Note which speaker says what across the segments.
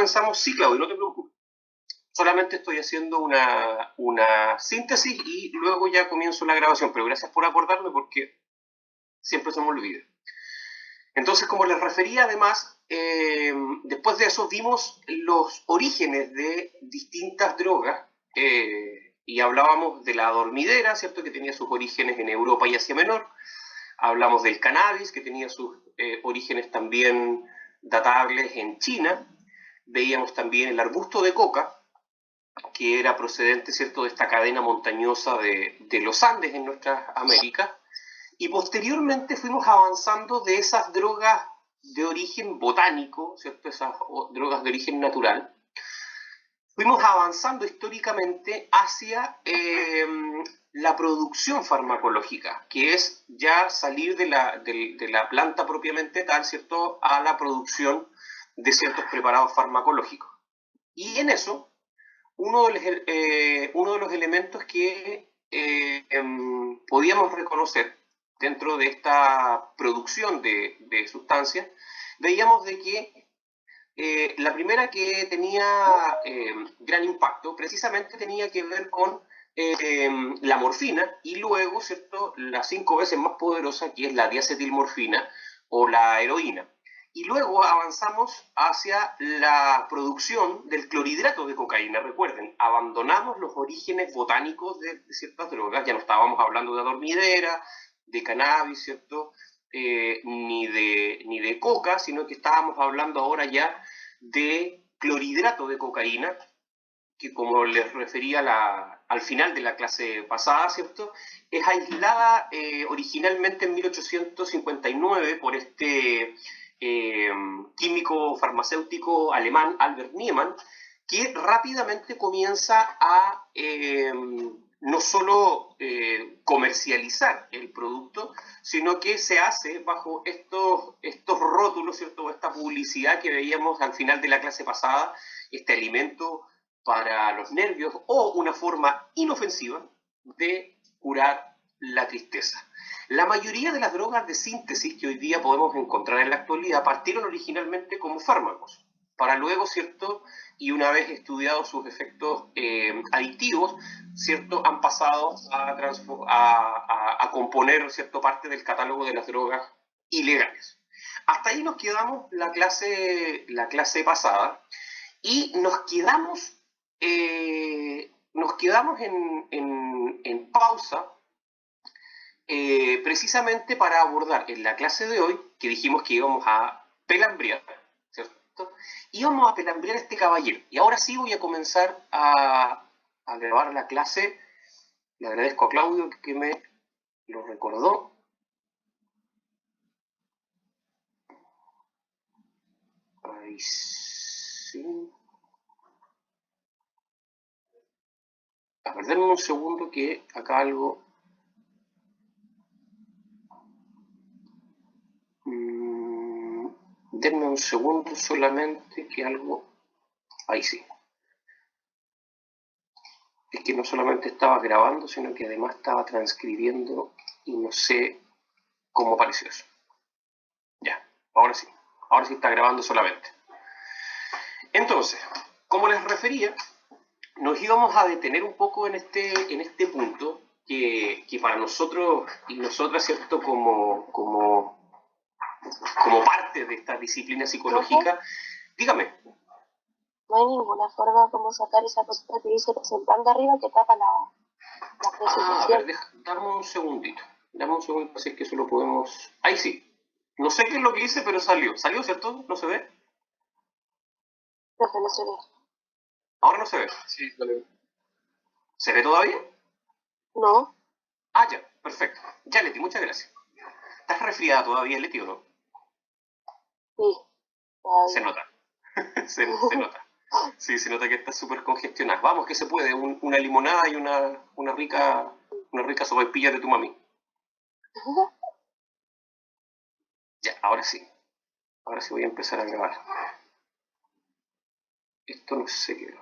Speaker 1: comenzamos. Sí, Claudio, no te preocupes. Solamente estoy haciendo una síntesis y luego ya comienzo la grabación, pero gracias por acordarme porque siempre se me olvida. Entonces, como les refería, además, después de eso vimos los orígenes de distintas drogas y hablábamos de la dormidera, ¿cierto?, que tenía sus orígenes en Europa y Asia Menor. Hablamos del cannabis, que tenía sus orígenes también datables en China. Veíamos también el arbusto de coca, que era procedente, ¿cierto?, de esta cadena montañosa de los Andes en nuestras Américas. Y posteriormente fuimos avanzando de esas drogas de origen botánico, ¿cierto?, esas drogas de origen natural. Fuimos avanzando históricamente hacia la producción farmacológica, que es ya salir de la planta propiamente tal, ¿cierto?, a la producción de ciertos preparados farmacológicos. Y en eso, uno de los elementos que podíamos reconocer dentro de esta producción de sustancias, veíamos de que la primera que tenía gran impacto precisamente tenía que ver con la morfina y luego, ¿cierto?, la 5 veces más poderosa, que es la diacetilmorfina o la heroína. Y luego avanzamos hacia la producción del clorhidrato de cocaína. Recuerden, abandonamos los orígenes botánicos de ciertas drogas, ya no estábamos hablando de dormidera, de cannabis, ¿cierto?, ni de coca, sino que estábamos hablando ahora ya de clorhidrato de cocaína, que como les refería al final de la clase pasada, ¿cierto?, es aislada originalmente en 1859 por este químico farmacéutico alemán Albert Niemann, que rápidamente comienza a no solo comercializar el producto, sino que se hace bajo estos rótulos, ¿cierto?, esta publicidad que veíamos al final de la clase pasada, este alimento para los nervios o una forma inofensiva de curar la tristeza. La mayoría de las drogas de síntesis que hoy día podemos encontrar en la actualidad partieron originalmente como fármacos, para luego, ¿cierto?, y una vez estudiados sus efectos adictivos, ¿cierto?, han pasado a componer, ¿cierto?, parte del catálogo de las drogas ilegales. Hasta ahí nos quedamos la clase pasada y nos quedamos en pausa precisamente para abordar en la clase de hoy, que dijimos que íbamos a pelambrear, ¿cierto? Íbamos a pelambrear a este caballero. Y ahora sí voy a comenzar a grabar la clase. Le agradezco a Claudio que me lo recordó. Ahí sí. A ver, denme un segundo que acá algo... denme un segundo solamente que algo... Ahí sí. Es que no solamente estaba grabando, sino que además estaba transcribiendo y no sé cómo pareció eso. Ya, ahora sí está grabando solamente. Entonces, como les refería, nos íbamos a detener un poco en este punto que para nosotros y nosotras, ¿cierto?, como parte de esta disciplina psicológica. Dígame.
Speaker 2: No hay ninguna forma como sacar esa cosita que dice presentando arriba que tapa la presentación.
Speaker 1: A ver, dame un segundito. Así es que eso lo podemos... Ahí sí. No sé qué es lo que hice, pero salió. ¿Salió, cierto? ¿No se ve?
Speaker 2: No se ve.
Speaker 1: ¿Ahora no se ve? Sí, salió. ¿Se ve todavía?
Speaker 2: No.
Speaker 1: Ah, ya. Perfecto. Ya, Leti, muchas gracias. ¿Estás resfriada todavía, Leti, o no?
Speaker 2: Sí.
Speaker 1: Se nota. se nota. Sí, se nota que estás súper congestionada. Vamos, que se puede. Una limonada y una rica sopaipilla de tu mami. Ya, ahora sí. Ahora sí voy a empezar a grabar. Esto no sé qué.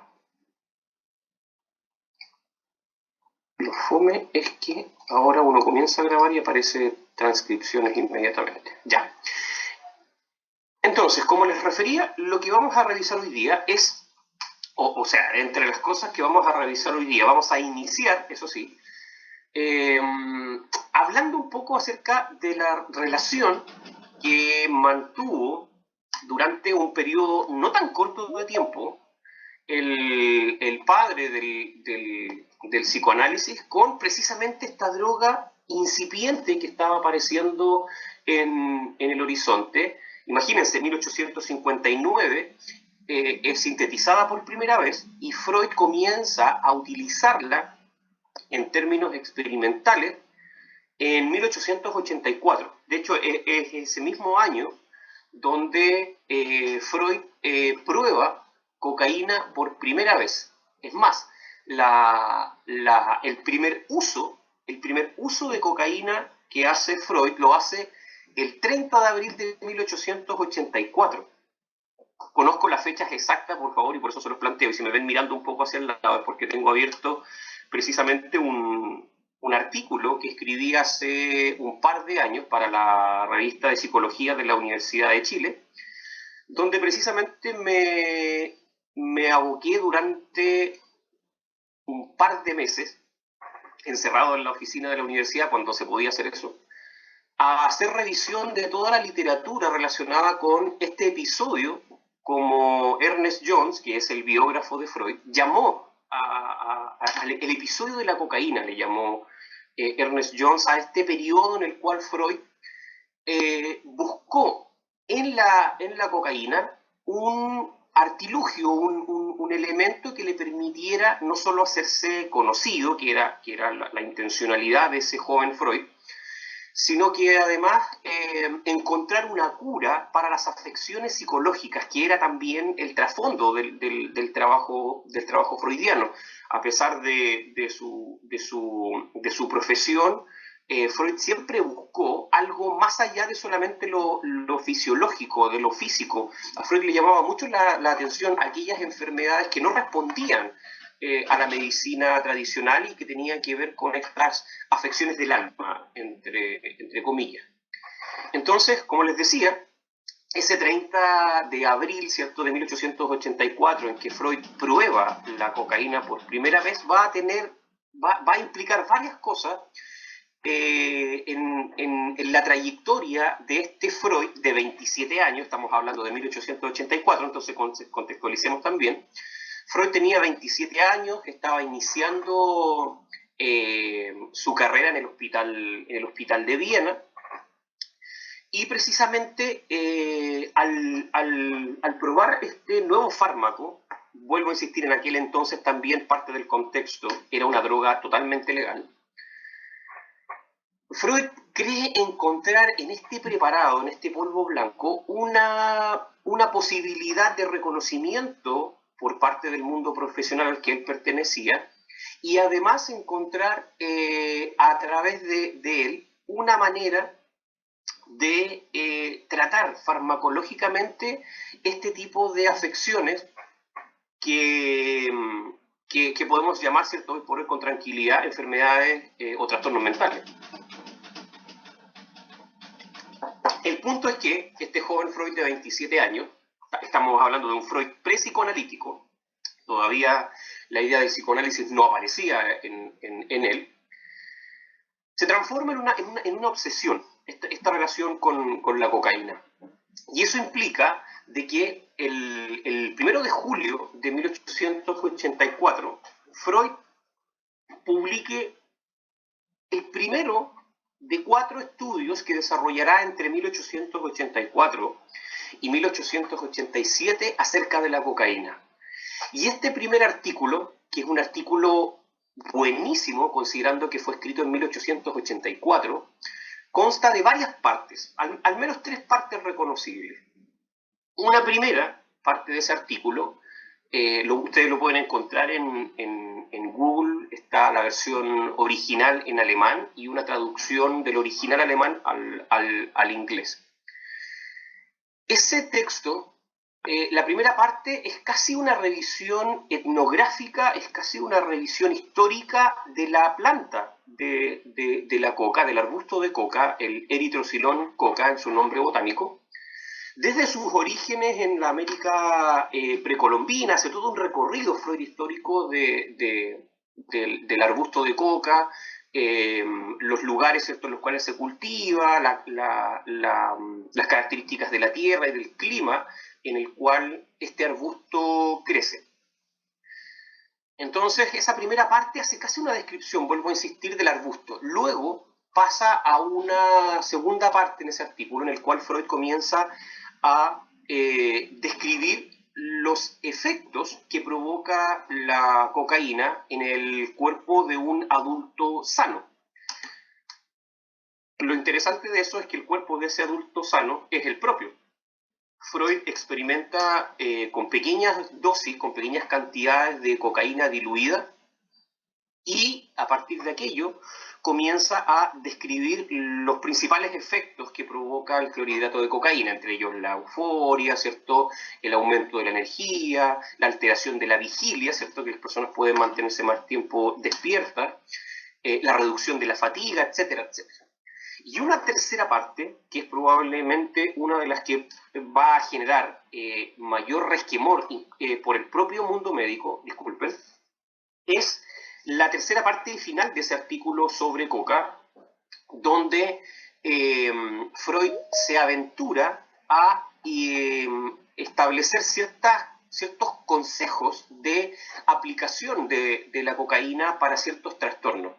Speaker 1: Lo fome es que ahora uno comienza a grabar y aparece transcripciones inmediatamente. Ya. Entonces, como les refería, lo que vamos a revisar hoy día es, o sea, entre las cosas que vamos a revisar hoy día, vamos a iniciar, eso sí, hablando un poco acerca de la relación que mantuvo durante un periodo no tan corto de tiempo el padre del psicoanálisis con precisamente esta droga incipiente que estaba apareciendo en el horizonte. Imagínense, 1859 es sintetizada por primera vez y Freud comienza a utilizarla en términos experimentales en 1884. De hecho, es ese mismo año donde Freud prueba cocaína por primera vez. Es más, el primer uso de cocaína que hace Freud lo hace el 30 de abril de 1884. Conozco las fechas exactas, por favor, y por eso se los planteo. Y si me ven mirando un poco hacia el lado es porque tengo abierto precisamente un artículo que escribí hace un par de años para la revista de Psicología de la Universidad de Chile, donde precisamente me aboqué durante un par de meses, encerrado en la oficina de la universidad cuando se podía hacer eso, a hacer revisión de toda la literatura relacionada con este episodio, como Ernest Jones, que es el biógrafo de Freud, llamó el episodio de la cocaína, le llamó Ernest Jones a este periodo en el cual Freud buscó en la cocaína un artilugio, un elemento que le permitiera no solo hacerse conocido, que era la intencionalidad de ese joven Freud, sino que además encontrar una cura para las afecciones psicológicas, que era también el trasfondo del trabajo freudiano. A pesar de su profesión, Freud siempre buscó algo más allá de solamente lo fisiológico, de lo físico. A Freud le llamaba mucho la atención a aquellas enfermedades que no respondían a la medicina tradicional y que tenían que ver con estas afecciones del alma, entre comillas. Entonces, como les decía, ese 30 de abril, ¿cierto?, de 1884, en que Freud prueba la cocaína por primera vez, va a implicar varias cosas en la trayectoria de este Freud de 27 años, estamos hablando de 1884, entonces contextualicemos también. Freud tenía 27 años, estaba iniciando su carrera en el hospital de Viena, y precisamente al probar este nuevo fármaco, vuelvo a insistir, en aquel entonces también parte del contexto era una droga totalmente legal, Freud cree encontrar en este preparado, en este polvo blanco, una posibilidad de reconocimiento por parte del mundo profesional al que él pertenecía, y además encontrar a través de él una manera de tratar farmacológicamente este tipo de afecciones que podemos llamar, ¿cierto?, hoy por hoy con tranquilidad, enfermedades o trastornos mentales. El punto es que este joven Freud de 27 años, estamos hablando de un Freud pre-psicoanalítico, todavía la idea del psicoanálisis no aparecía en él, se transforma en una obsesión, esta relación con la cocaína. Y eso implica de que el 1 de julio de 1884, Freud publique el primero de 4 estudios que desarrollará entre 1884 y 1887 acerca de la cocaína. Y este primer artículo, que es un artículo buenísimo, considerando que fue escrito en 1884, consta de varias partes, al menos 3 partes reconocibles. Una primera parte de ese artículo, ustedes lo pueden encontrar en Google, está la versión original en alemán y una traducción del original alemán al inglés. Ese texto, la primera parte es casi una revisión etnográfica, es casi una revisión histórica de la planta de la coca, del arbusto de coca, el Erythrocylon coca en su nombre botánico, Desde sus orígenes en la América precolombina, hace todo un recorrido Freud histórico del arbusto de coca, los lugares, ¿cierto?, en los cuales se cultiva, las características de la tierra y del clima en el cual este arbusto crece. Entonces, esa primera parte hace casi una descripción, vuelvo a insistir, del arbusto. Luego pasa a una segunda parte en ese artículo, en el cual Freud comienza a describir los efectos que provoca la cocaína en el cuerpo de un adulto sano. Lo interesante de eso es que el cuerpo de ese adulto sano es el propio. Freud experimenta con pequeñas dosis, con pequeñas cantidades de cocaína diluida, y a partir de aquello comienza a describir los principales efectos que provoca el clorhidrato de cocaína, entre ellos la euforia, ¿cierto?, el aumento de la energía, la alteración de la vigilia, ¿cierto?, que las personas pueden mantenerse más tiempo despiertas, la reducción de la fatiga, etcétera, etcétera. Y una tercera parte, que es probablemente una de las que va a generar mayor resquemor por el propio mundo médico, disculpen, es la tercera parte final de ese artículo sobre coca, donde Freud se aventura a establecer ciertos consejos de aplicación de la cocaína para ciertos trastornos.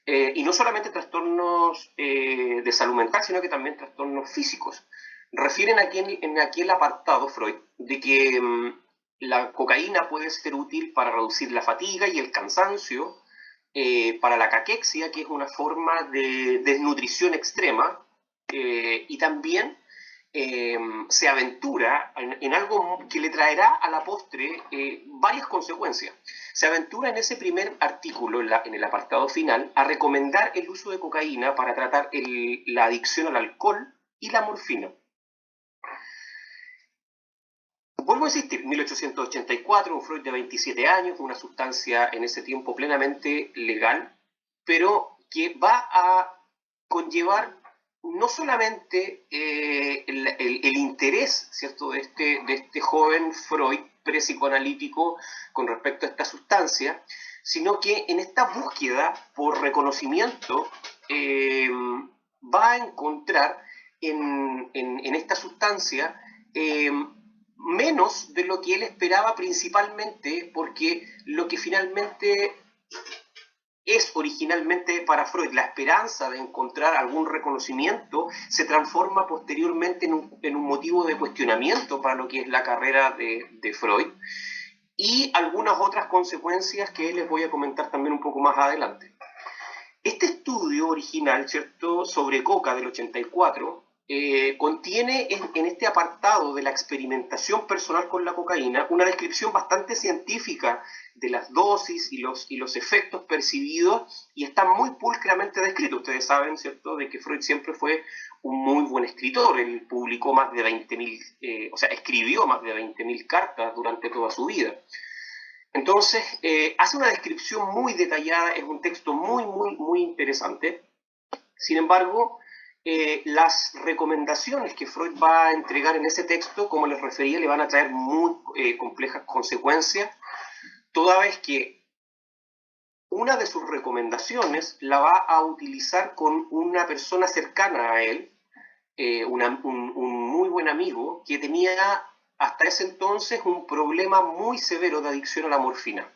Speaker 1: Y no solamente trastornos de salud mental, sino que también trastornos físicos. Refieren aquí en aquel apartado, Freud, de que la cocaína puede ser útil para reducir la fatiga y el cansancio, para la caquexia, que es una forma de desnutrición extrema, y también se aventura en algo que le traerá a la postre varias consecuencias. Se aventura en ese primer artículo, en el apartado final, a recomendar el uso de cocaína para tratar la adicción al alcohol y la morfina. Vuelvo a insistir, 1884, un Freud de 27 años, una sustancia en ese tiempo plenamente legal, pero que va a conllevar no solamente el interés, ¿cierto?, de este joven Freud prepsicoanalítico con respecto a esta sustancia, sino que en esta búsqueda por reconocimiento va a encontrar en esta sustancia menos de lo que él esperaba, principalmente porque lo que finalmente es originalmente para Freud la esperanza de encontrar algún reconocimiento, se transforma posteriormente en un motivo de cuestionamiento para lo que es la carrera de Freud, y algunas otras consecuencias que les voy a comentar también un poco más adelante. Este estudio original, ¿cierto?, sobre coca del 84, contiene en este apartado de la experimentación personal con la cocaína una descripción bastante científica de las dosis y los efectos percibidos, y está muy pulcramente descrito. Ustedes saben, ¿cierto?, de que Freud siempre fue un muy buen escritor. Él publicó más de 20.000, escribió más de 20.000 cartas durante toda su vida. Entonces, hace una descripción muy detallada, es un texto muy, muy, muy interesante. Sin embargo, las recomendaciones que Freud va a entregar en ese texto, como les refería, le van a traer muy complejas consecuencias, toda vez que una de sus recomendaciones la va a utilizar con una persona cercana a él, un muy buen amigo, que tenía hasta ese entonces un problema muy severo de adicción a la morfina.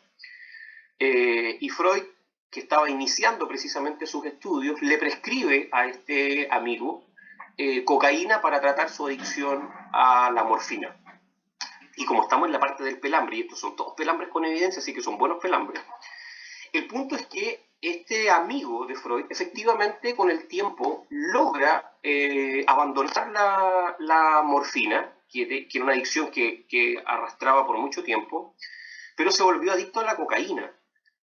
Speaker 1: Y Freud, que estaba iniciando precisamente sus estudios, le prescribe a este amigo cocaína para tratar su adicción a la morfina. Y como estamos en la parte del pelambre, y estos son todos pelambres con evidencia, así que son buenos pelambres, el punto es que este amigo de Freud efectivamente con el tiempo logra abandonar la morfina, que era una adicción que arrastraba por mucho tiempo, pero se volvió adicto a la cocaína.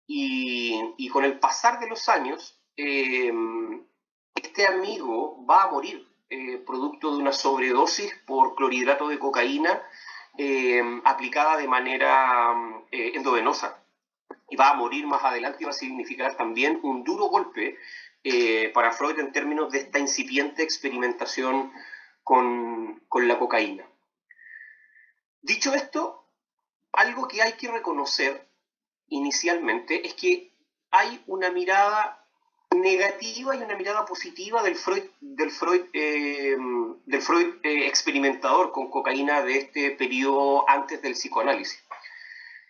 Speaker 1: Y con el pasar de los años, este amigo va a morir producto de una sobredosis por clorhidrato de cocaína aplicada de manera endovenosa. Y va a morir más adelante, y va a significar también un duro golpe para Freud en términos de esta incipiente experimentación con la cocaína. Dicho esto, algo que hay que reconocer inicialmente es que hay una mirada negativa y una mirada positiva del Freud experimentador con cocaína de este periodo antes del psicoanálisis.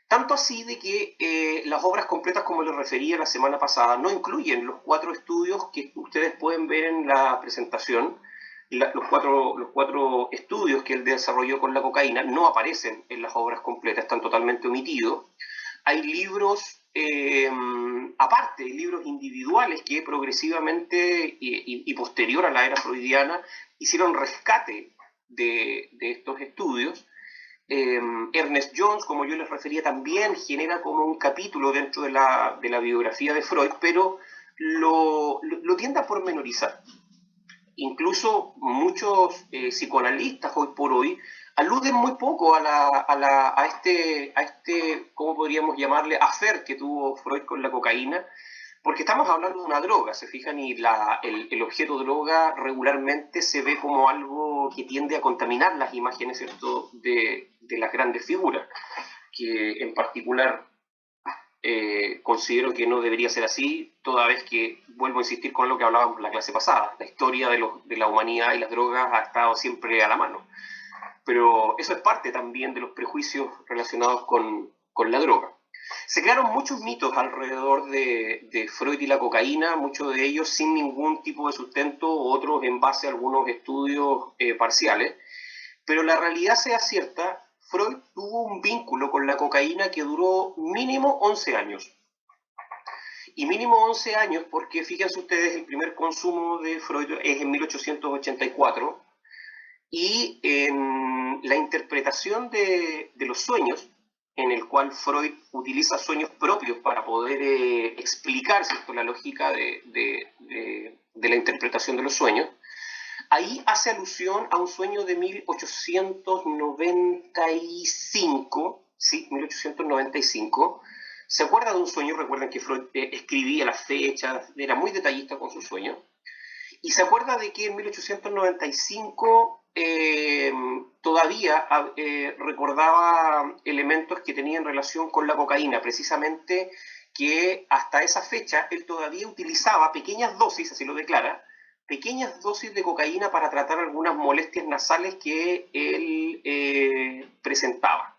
Speaker 1: Tanto así de que las obras completas, como les refería la semana pasada, no incluyen los 4 estudios que ustedes pueden ver en la presentación. Los cuatro estudios que él desarrolló con la cocaína no aparecen en las obras completas, están totalmente omitidos. Hay libros aparte, libros individuales que progresivamente y posterior a la era freudiana hicieron rescate de estos estudios. Ernest Jones, como yo les refería, también genera como un capítulo dentro de la biografía de Freud, pero lo tiende a pormenorizar. Incluso muchos psicoanalistas hoy por hoy aluden muy poco a este, ¿cómo podríamos llamarle?, affair que tuvo Freud con la cocaína, porque estamos hablando de una droga, se fijan, y el objeto droga regularmente se ve como algo que tiende a contaminar las imágenes, ¿cierto?, de las grandes figuras, que en particular considero que no debería ser así, toda vez que, vuelvo a insistir con lo que hablábamos en la clase pasada, la historia de la humanidad y las drogas ha estado siempre a la mano. Pero eso es parte también de los prejuicios relacionados con la droga. Se crearon muchos mitos alrededor de Freud y la cocaína, muchos de ellos sin ningún tipo de sustento, otros en base a algunos estudios parciales, pero la realidad sea cierta, Freud tuvo un vínculo con la cocaína que duró mínimo 11 años. Y mínimo 11 años porque, fíjense ustedes, el primer consumo de Freud es en 1884, y en la interpretación de los sueños, en el cual Freud utiliza sueños propios para poder explicar, ¿cierto?, la lógica de la interpretación de los sueños, ahí hace alusión a un sueño de 1895, ¿sí? 1895. ¿Se acuerda de un sueño? Recuerden que Freud escribía las fechas, era muy detallista con sus sueños. Y se acuerda de que en 1895 todavía recordaba elementos que tenían relación con la cocaína, precisamente que hasta esa fecha él todavía utilizaba pequeñas dosis, así lo declara, pequeñas dosis de cocaína para tratar algunas molestias nasales que él presentaba.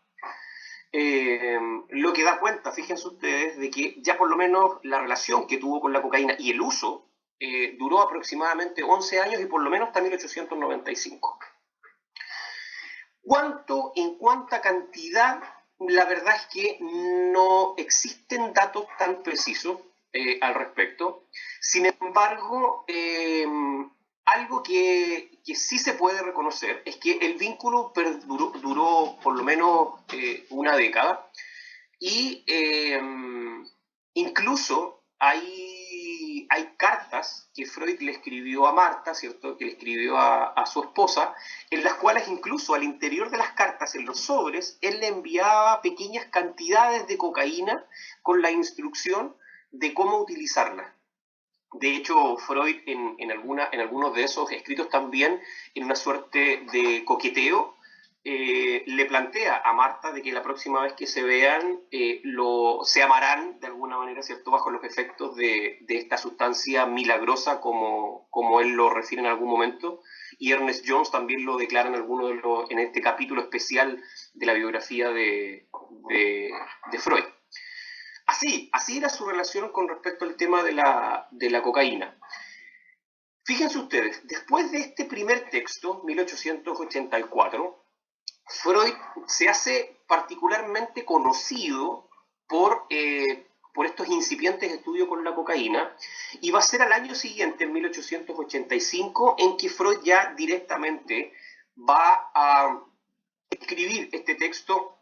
Speaker 1: Lo que da cuenta, fíjense ustedes, de que ya por lo menos la relación que tuvo con la cocaína y el uso duró aproximadamente 11 años y por lo menos hasta 1895. En cuánta cantidad, la verdad es que no existen datos tan precisos al respecto. Sin embargo, algo que sí se puede reconocer es que el vínculo duró por lo menos una década y incluso hay cartas que Freud le escribió a Marta, ¿cierto?, que le escribió a su esposa, en las cuales incluso al interior de las cartas, en los sobres, él le enviaba pequeñas cantidades de cocaína con la instrucción de cómo utilizarla. De hecho, Freud en algunos de esos escritos también, en una suerte de coqueteo, le plantea a Marta de que la próxima vez que se vean se amarán de alguna manera, ¿cierto?, bajo los efectos de esta sustancia milagrosa, como él lo refiere en algún momento, y Ernest Jones también lo declara en este capítulo especial de la biografía de Freud. Así era su relación con respecto al tema de la cocaína. Fíjense ustedes, después de este primer texto, 1884, Freud se hace particularmente conocido por estos incipientes estudios con la cocaína, y va a ser al año siguiente, en 1885, en que Freud ya directamente va a escribir este texto,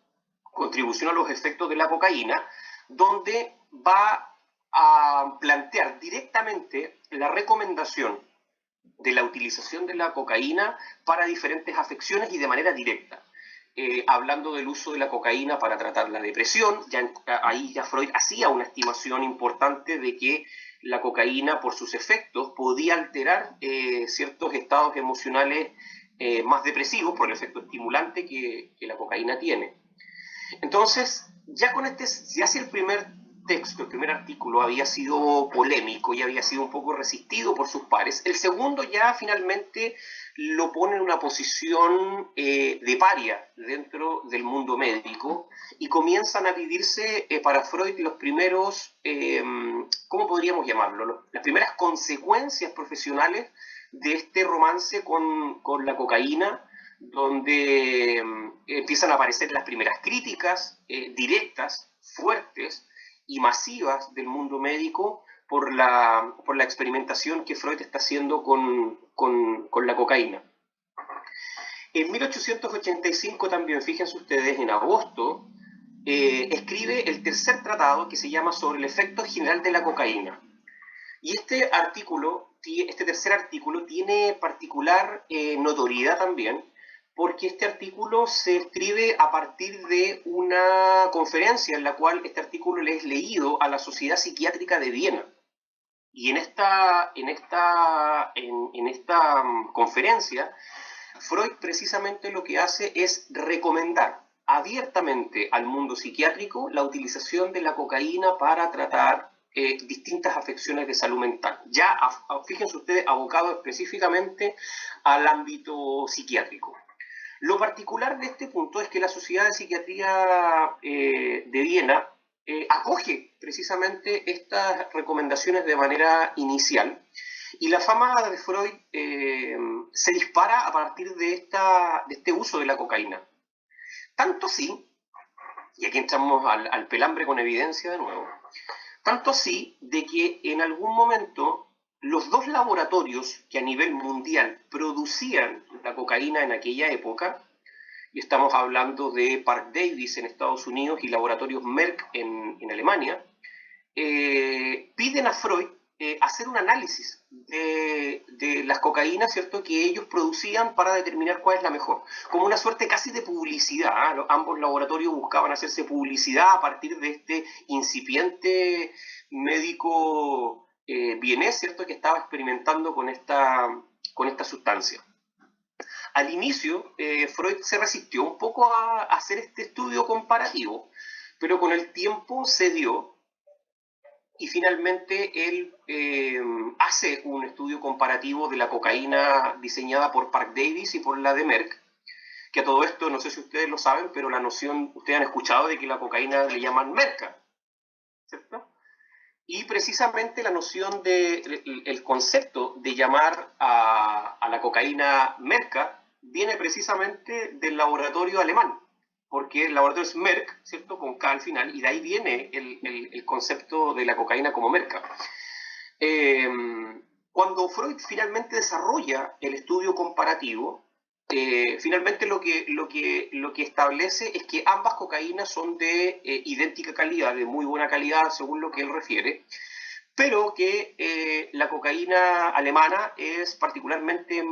Speaker 1: Contribución a los efectos de la cocaína, donde va a plantear directamente la recomendación de la utilización de la cocaína para diferentes afecciones y de manera directa. Hablando del uso de la cocaína para tratar la depresión, ahí ya Freud hacía una estimación importante de que la cocaína, por sus efectos, podía alterar ciertos estados emocionales más depresivos por el efecto estimulante que la cocaína tiene. Entonces, ya si el primer texto, el primer artículo había sido polémico y había sido un poco resistido por sus pares, el segundo ya finalmente lo pone en una posición de paria dentro del mundo médico y comienzan a vivirse para Freud los primeros, ¿cómo podríamos llamarlo? Las primeras consecuencias profesionales de este romance con la cocaína, donde empiezan a aparecer las primeras críticas directas, fuertes y masivas del mundo médico por la experimentación que Freud está haciendo con la cocaína. En 1885 también, fíjense ustedes, en agosto, escribe el tercer tratado que se llama Sobre el efecto general de la cocaína. Y este tercer artículo tiene particular notoriedad también, porque este artículo se escribe a partir de una conferencia en la cual este artículo le es leído a la Sociedad Psiquiátrica de Viena. Y en esta conferencia, Freud precisamente lo que hace es recomendar abiertamente al mundo psiquiátrico la utilización de la cocaína para tratar distintas afecciones de salud mental. Ya, fíjense ustedes, abocado específicamente al ámbito psiquiátrico. Lo particular de este punto es que la Sociedad de Psiquiatría de Viena acoge precisamente estas recomendaciones de manera inicial y la fama de Freud se dispara a partir de este uso de la cocaína. Tanto así, y aquí entramos al pelambre con evidencia de nuevo, tanto así de que en algún momento los dos laboratorios que a nivel mundial producían la cocaína en aquella época, y estamos hablando de Parke Davis en Estados Unidos y laboratorios Merck en Alemania, piden a Freud hacer un análisis de las cocaínas, ¿cierto?, que ellos producían para determinar cuál es la mejor. Como una suerte casi de publicidad, ¿eh? Ambos laboratorios buscaban hacerse publicidad a partir de este incipiente médico vienés, ¿cierto?, que estaba experimentando con esta sustancia. Al inicio, Freud se resistió un poco a hacer este estudio comparativo, pero con el tiempo se dio y finalmente él hace un estudio comparativo de la cocaína diseñada por Parke Davis y por la de Merck, que a todo esto, no sé si ustedes lo saben, pero la noción, ustedes han escuchado de que la cocaína le llaman merca, ¿cierto? Y precisamente la noción el concepto de llamar a la cocaína merca viene precisamente del laboratorio alemán, porque el laboratorio es Merck, ¿cierto?, con K al final, y de ahí viene el concepto de la cocaína como merca. Cuando Freud finalmente desarrolla el estudio comparativo, finalmente lo que establece es que ambas cocaínas son de idéntica calidad, de muy buena calidad según lo que él refiere, pero que la cocaína alemana es particularmente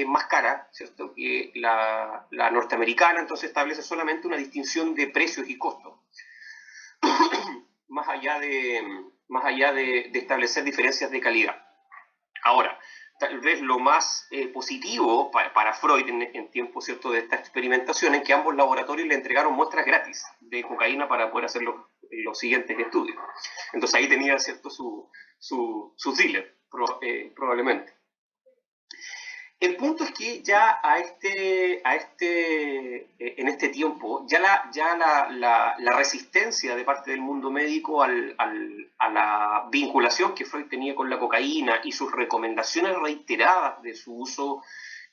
Speaker 1: más cara, ¿cierto?, que la norteamericana, entonces establece solamente una distinción de precios y costos, más allá de establecer diferencias de calidad. Ahora, tal vez lo más positivo para Freud en tiempo, ¿cierto?, de esta experimentación es que ambos laboratorios le entregaron muestras gratis de cocaína para poder hacer los siguientes estudios. Entonces ahí tenía, ¿cierto?, su dealer, probablemente. El punto es que ya en este tiempo, ya la resistencia de parte del mundo médico a la vinculación que Freud tenía con la cocaína y sus recomendaciones reiteradas de su uso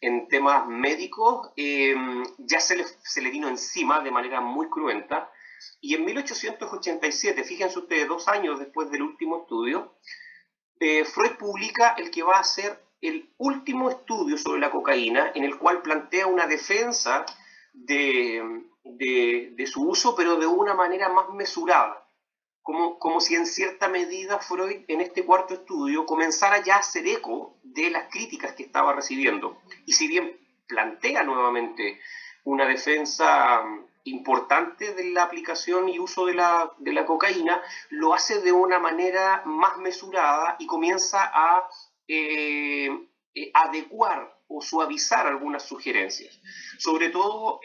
Speaker 1: en temas médicos, ya se le vino encima de manera muy cruenta. Y en 1887, fíjense ustedes, 2 años después del último estudio, Freud publica el que va a ser el último estudio sobre la cocaína, en el cual plantea una defensa de su uso, pero de una manera más mesurada. Como si en cierta medida Freud en este cuarto estudio comenzara ya a hacer eco de las críticas que estaba recibiendo. Y si bien plantea nuevamente una defensa importante de la aplicación y uso de la cocaína, lo hace de una manera más mesurada y comienza a adecuar o suavizar algunas sugerencias, sobre todo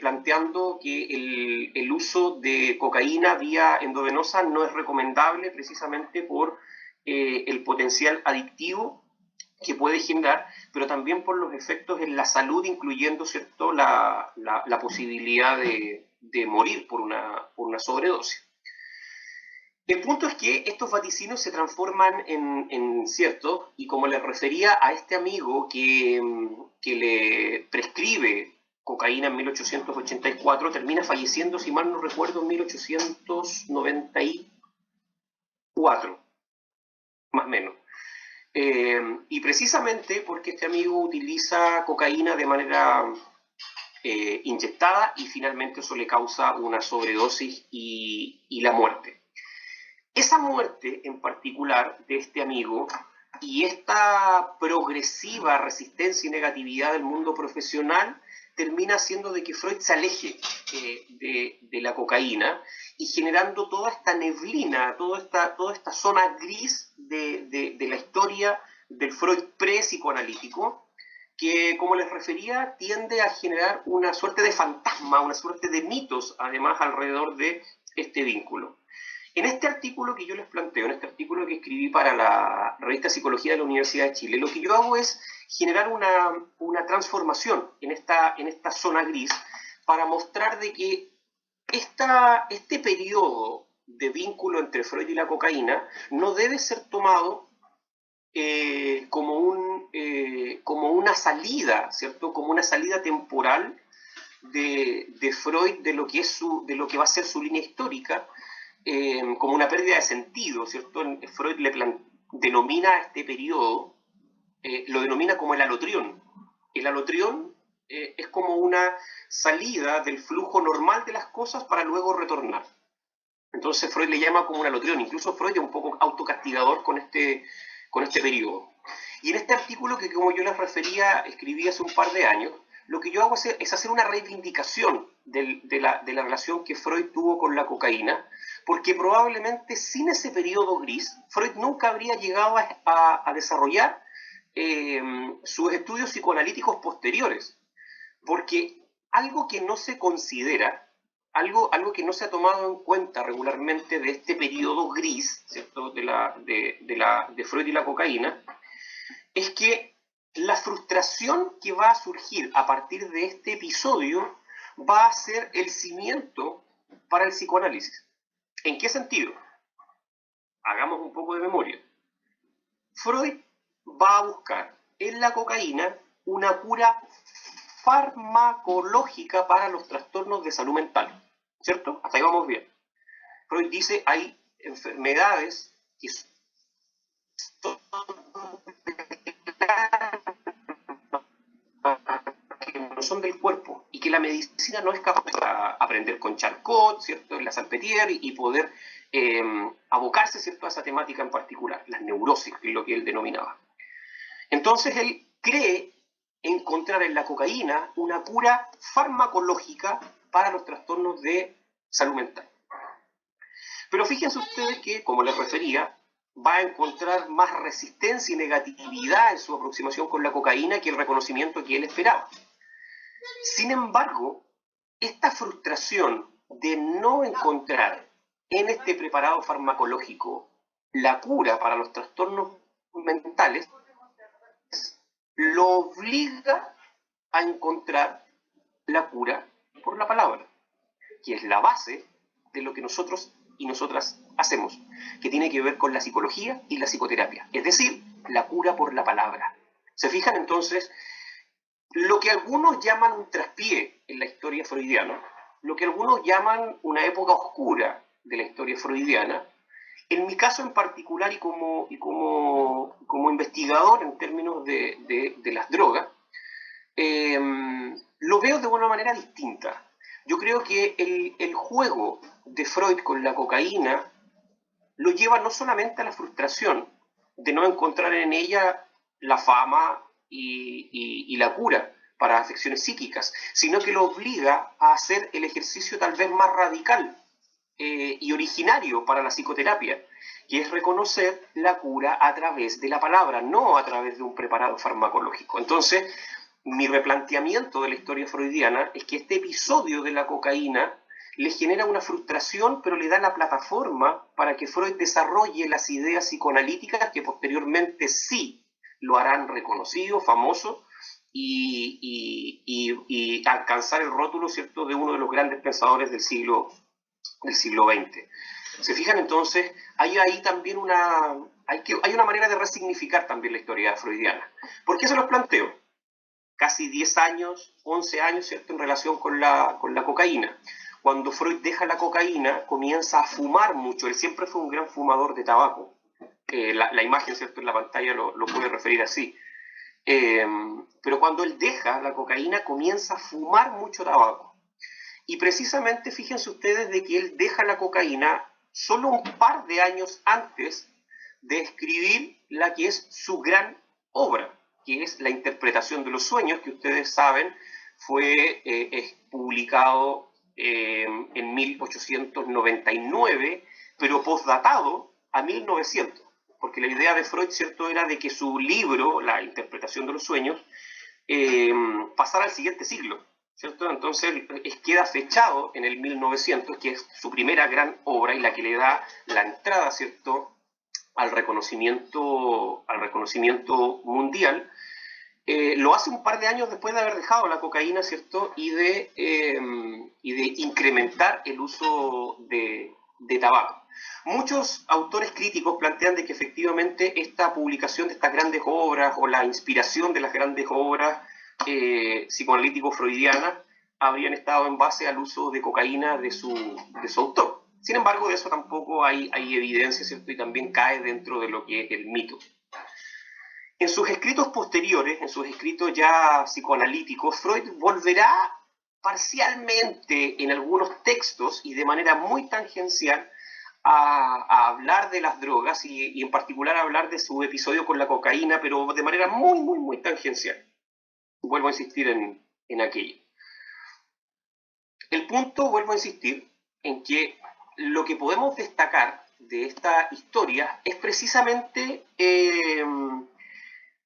Speaker 1: planteando que el uso de cocaína vía endovenosa no es recomendable precisamente por el potencial adictivo que puede generar, pero también por los efectos en la salud, incluyendo, ¿cierto?, la posibilidad de morir por una sobredosis. El punto es que estos vaticinios se transforman en ciertos, y como les refería a este amigo que le prescribe cocaína en 1884, termina falleciendo, si mal no recuerdo, en 1894, más o menos. Y precisamente porque este amigo utiliza cocaína de manera inyectada, y finalmente eso le causa una sobredosis y la muerte. Esa muerte en particular de este amigo y esta progresiva resistencia y negatividad del mundo profesional termina haciendo de que Freud se aleje de la cocaína, y generando toda esta neblina, toda esta zona gris de la historia del Freud pre-psicoanalítico, que, como les refería, tiende a generar una suerte de fantasma, una suerte de mitos, además, alrededor de este vínculo. En este artículo que yo les planteo, en este artículo que escribí para la revista Psicología de la Universidad de Chile, lo que yo hago es generar una transformación en esta zona gris para mostrar de que este periodo de vínculo entre Freud y la cocaína no debe ser tomado como una salida, ¿cierto?, como una salida temporal de Freud de lo que va a ser su línea histórica, como una pérdida de sentido, ¿cierto? Freud denomina a este periodo, lo denomina como el alotrión. El alotrión es como una salida del flujo normal de las cosas para luego retornar. Entonces Freud le llama como un alotrión. Incluso Freud es un poco autocastigador con este periodo. Y en este artículo que, como yo les refería, escribí hace un par de años, lo que yo hago es hacer una reivindicación de la relación que Freud tuvo con la cocaína, porque probablemente sin ese periodo gris, Freud nunca habría llegado a desarrollar sus estudios psicoanalíticos posteriores. Porque algo que no se considera, algo que no se ha tomado en cuenta regularmente de este periodo gris, ¿cierto?, de Freud y la cocaína, es que la frustración que va a surgir a partir de este episodio va a ser el cimiento para el psicoanálisis. ¿En qué sentido? Hagamos un poco de memoria. Freud va a buscar en la cocaína una cura farmacológica para los trastornos de salud mental, ¿cierto? Hasta ahí vamos bien. Freud dice hay enfermedades que no son del cuerpo y que la medicina no es capaz de aprender con Charcot, ¿cierto?, en la Salpêtrière, y poder abocarse, ¿cierto?, a esa temática en particular, las neurosis, que es lo que él denominaba. Entonces él cree encontrar en la cocaína una cura farmacológica para los trastornos de salud mental. Pero fíjense ustedes que, como les refería, va a encontrar más resistencia y negatividad en su aproximación con la cocaína que el reconocimiento que él esperaba. Sin embargo, esta frustración de no encontrar en este preparado farmacológico la cura para los trastornos mentales lo obliga a encontrar la cura por la palabra, que es la base de lo que nosotros y nosotras hacemos, que tiene que ver con la psicología y la psicoterapia, es decir, la cura por la palabra. ¿Se fijan entonces? Lo que algunos llaman un traspié en la historia freudiana, lo que algunos llaman una época oscura de la historia freudiana, en mi caso en particular y como investigador en términos de las drogas, lo veo de una manera distinta. Yo creo que el juego de Freud con la cocaína lo lleva no solamente a la frustración de no encontrar en ella la fama y la cura para afecciones psíquicas, sino que lo obliga a hacer el ejercicio tal vez más radical y originario para la psicoterapia, que es reconocer la cura a través de la palabra, no a través de un preparado farmacológico. Entonces, mi replanteamiento de la historia freudiana es que este episodio de la cocaína le genera una frustración, pero le da la plataforma para que Freud desarrolle las ideas psicoanalíticas que posteriormente sí lo harán reconocido, famoso, y alcanzar el rótulo, ¿cierto?, de uno de los grandes pensadores del siglo XX. ¿Se fijan entonces? Hay ahí también hay una manera de resignificar también la historia freudiana. ¿Por qué se los planteo? Casi 10 años, 11 años, ¿cierto?, en relación con la cocaína. Cuando Freud deja la cocaína, comienza a fumar mucho. Él siempre fue un gran fumador de tabaco. La imagen, ¿cierto?, en la pantalla lo puede referir así. Pero cuando él deja la cocaína, comienza a fumar mucho tabaco. Y precisamente, fíjense ustedes, de que él deja la cocaína solo un par de años antes de escribir la que es su gran obra, que es La interpretación de los sueños, que ustedes saben es publicado en 1899, pero postdatado a 1900, porque la idea de Freud, ¿cierto?, era de que su libro, La interpretación de los sueños, pasara al siguiente siglo, ¿cierto? Entonces queda fechado en el 1900, que es su primera gran obra y la que le da la entrada, ¿cierto?, al reconocimiento mundial. Lo hace un par de años después de haber dejado la cocaína, ¿cierto?, y de incrementar el uso de tabaco. Muchos autores críticos plantean de que efectivamente esta publicación de estas grandes obras o la inspiración de las grandes obras psicoanalítico-freudianas habrían estado en base al uso de cocaína de su autor. Sin embargo, de eso tampoco hay evidencia, ¿cierto?, y también cae dentro de lo que es el mito. En sus escritos posteriores, en sus escritos ya psicoanalíticos, Freud volverá parcialmente en algunos textos y de manera muy tangencial a hablar de las drogas y en particular a hablar de su episodio con la cocaína, pero de manera muy, muy, muy tangencial. Vuelvo a insistir en aquello. El punto, vuelvo a insistir, en que lo que podemos destacar de esta historia es precisamente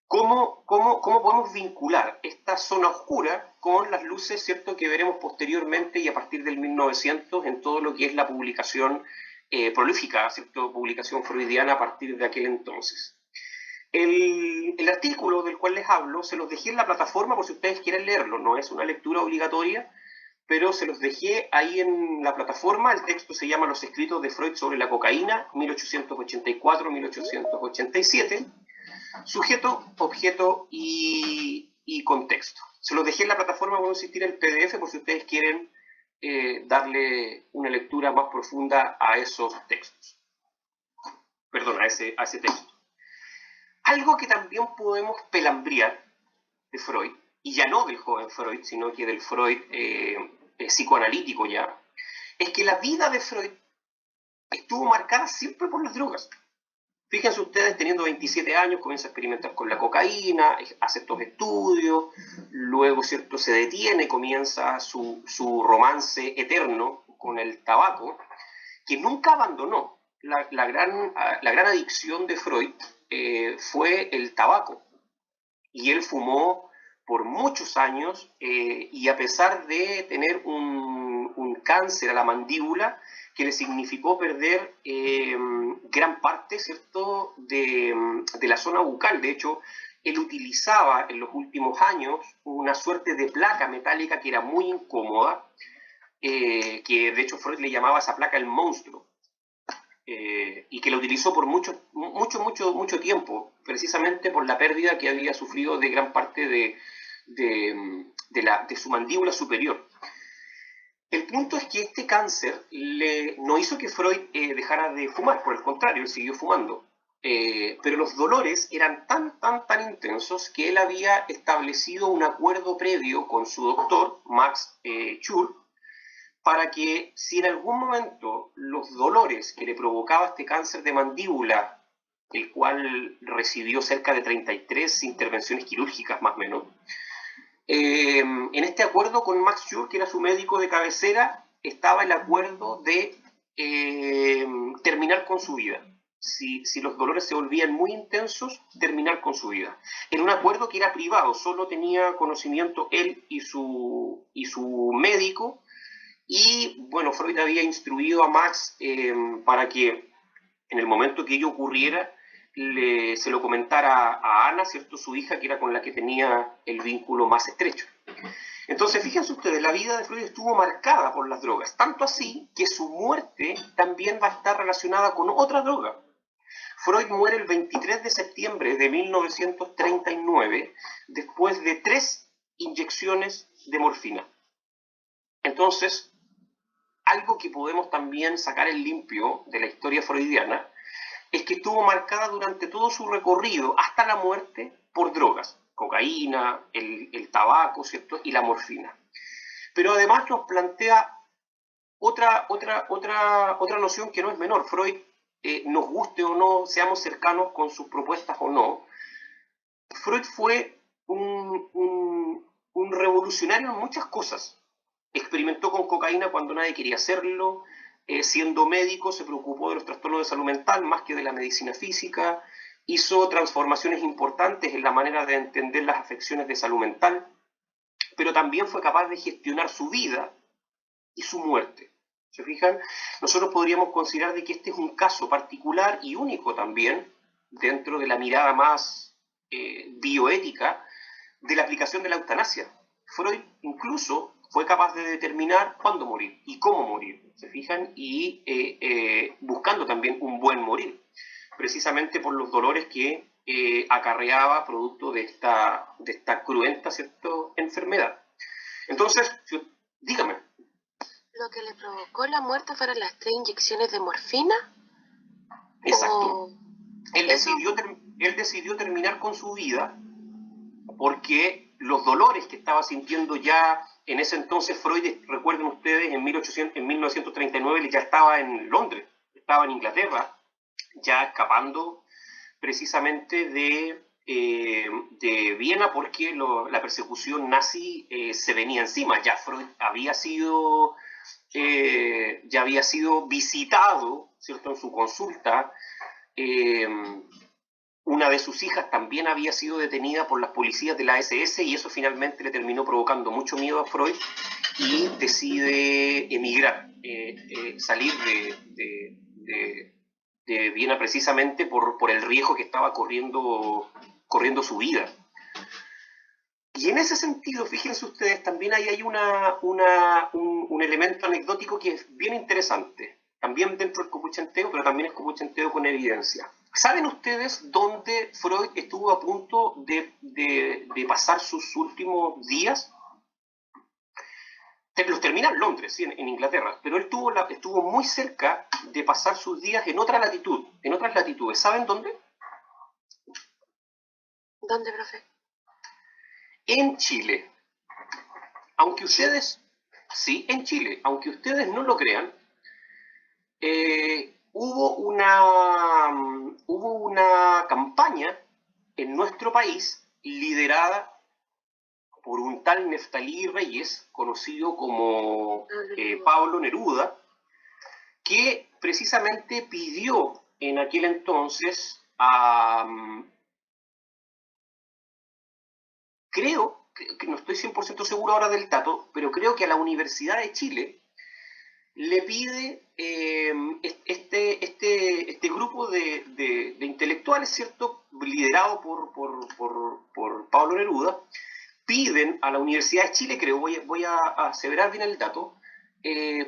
Speaker 1: cómo podemos vincular esta zona oscura con las luces, ¿cierto?, que veremos posteriormente y a partir del 1900 en todo lo que es la publicación prolífica, ¿cierto?, publicación freudiana a partir de aquel entonces. El artículo del cual les hablo se los dejé en la plataforma por si ustedes quieren leerlo, no es una lectura obligatoria, pero se los dejé ahí en la plataforma. El texto se llama Los escritos de Freud sobre la cocaína, 1884-1887, sujeto, objeto y contexto. Se los dejé en la plataforma, voy a insistir, el PDF por si ustedes quieren darle una lectura más profunda a esos textos. Perdón, a ese texto. Algo que también podemos pelambrear de Freud, y ya no del joven Freud, sino que del Freud psicoanalítico ya, es que la vida de Freud estuvo marcada siempre por las drogas. Fíjense ustedes, teniendo 27 años, comienza a experimentar con la cocaína, hace estos estudios, luego, ¿cierto?, se detiene, comienza su romance eterno con el tabaco, que nunca abandonó. La gran adicción de Freud fue el tabaco, y él fumó por muchos años y a pesar de tener un cáncer a la mandíbula que le significó perder gran parte, ¿cierto?, de la zona bucal. De hecho, él utilizaba en los últimos años una suerte de placa metálica que era muy incómoda, que de hecho Freud le llamaba a esa placa el monstruo. Y que lo utilizó por mucho tiempo, precisamente por la pérdida que había sufrido de gran parte de su mandíbula superior. El punto es que este cáncer no hizo que Freud dejara de fumar, por el contrario, él siguió fumando. Pero los dolores eran tan intensos que él había establecido un acuerdo previo con su doctor, Max Schur, para que si en algún momento los dolores que le provocaba este cáncer de mandíbula, el cual recibió cerca de 33 intervenciones quirúrgicas más o menos, en este acuerdo con Max Schur, que era su médico de cabecera, estaba el acuerdo de terminar con su vida. si los dolores se volvían muy intensos, terminar con su vida. En un acuerdo que era privado, solo tenía conocimiento él y su médico, y bueno, Freud había instruido a Max para que en el momento que ello ocurriera, se lo comentara a Ana, ¿cierto? Su hija, que era con la que tenía el vínculo más estrecho. Entonces, fíjense ustedes, la vida de Freud estuvo marcada por las drogas, tanto así que su muerte también va a estar relacionada con otra droga. Freud muere el 23 de septiembre de 1939 después de 3 inyecciones de morfina. Entonces, algo que podemos también sacar en limpio de la historia freudiana es que estuvo marcada durante todo su recorrido hasta la muerte por drogas, cocaína, el tabaco, ¿cierto? Y la morfina. Pero además nos plantea otra noción que no es menor. Freud, nos guste o no, seamos cercanos con sus propuestas o no, Freud fue un revolucionario en muchas cosas. Experimentó con cocaína cuando nadie quería hacerlo, siendo médico se preocupó de los trastornos de salud mental más que de la medicina física, hizo transformaciones importantes en la manera de entender las afecciones de salud mental, pero también fue capaz de gestionar su vida y su muerte. ¿Se fijan? Nosotros podríamos considerar de que este es un caso particular y único también, dentro de la mirada más bioética, de la aplicación de la eutanasia. Freud incluso fue capaz de determinar cuándo morir y cómo morir, ¿se fijan? Y buscando también un buen morir, precisamente por los dolores que acarreaba producto de esta cruenta, ¿cierto?, enfermedad. Entonces, dígame.
Speaker 2: ¿Lo que le provocó la muerte fueron las 3 inyecciones de morfina?
Speaker 1: Exacto. Él decidió terminar con su vida porque los dolores que estaba sintiendo ya en ese entonces, Freud, recuerden ustedes, en 1939 ya estaba en Londres, estaba en Inglaterra, ya escapando precisamente de Viena porque la persecución nazi se venía encima. Ya Freud ya había sido visitado, ¿cierto?, en su consulta. Una de sus hijas también había sido detenida por las policías de la SS y eso finalmente le terminó provocando mucho miedo a Freud y decide emigrar, salir de Viena precisamente por el riesgo que estaba corriendo su vida. Y en ese sentido, fíjense ustedes, también ahí hay un elemento anecdótico que es bien interesante, también dentro del copuchenteo, pero también es copuchenteo con evidencia. ¿Saben ustedes dónde Freud estuvo a punto de pasar sus últimos días? Los termina en Londres, ¿sí?, en Inglaterra, pero él estuvo muy cerca de pasar sus días en otra latitud, en otras latitudes. ¿Saben dónde?
Speaker 2: ¿Dónde, profe?
Speaker 1: En Chile. Aunque ustedes, sí, en Chile, aunque ustedes no lo crean, hubo una campaña en nuestro país liderada por un tal Neftalí Reyes, conocido como Pablo Neruda, que precisamente pidió en aquel entonces creo que no estoy 100% seguro ahora del dato, pero creo que a la Universidad de Chile le pide este grupo de intelectuales, ¿cierto?, liderado por Pablo Neruda, piden a la Universidad de Chile, creo, voy a aseverar bien el dato,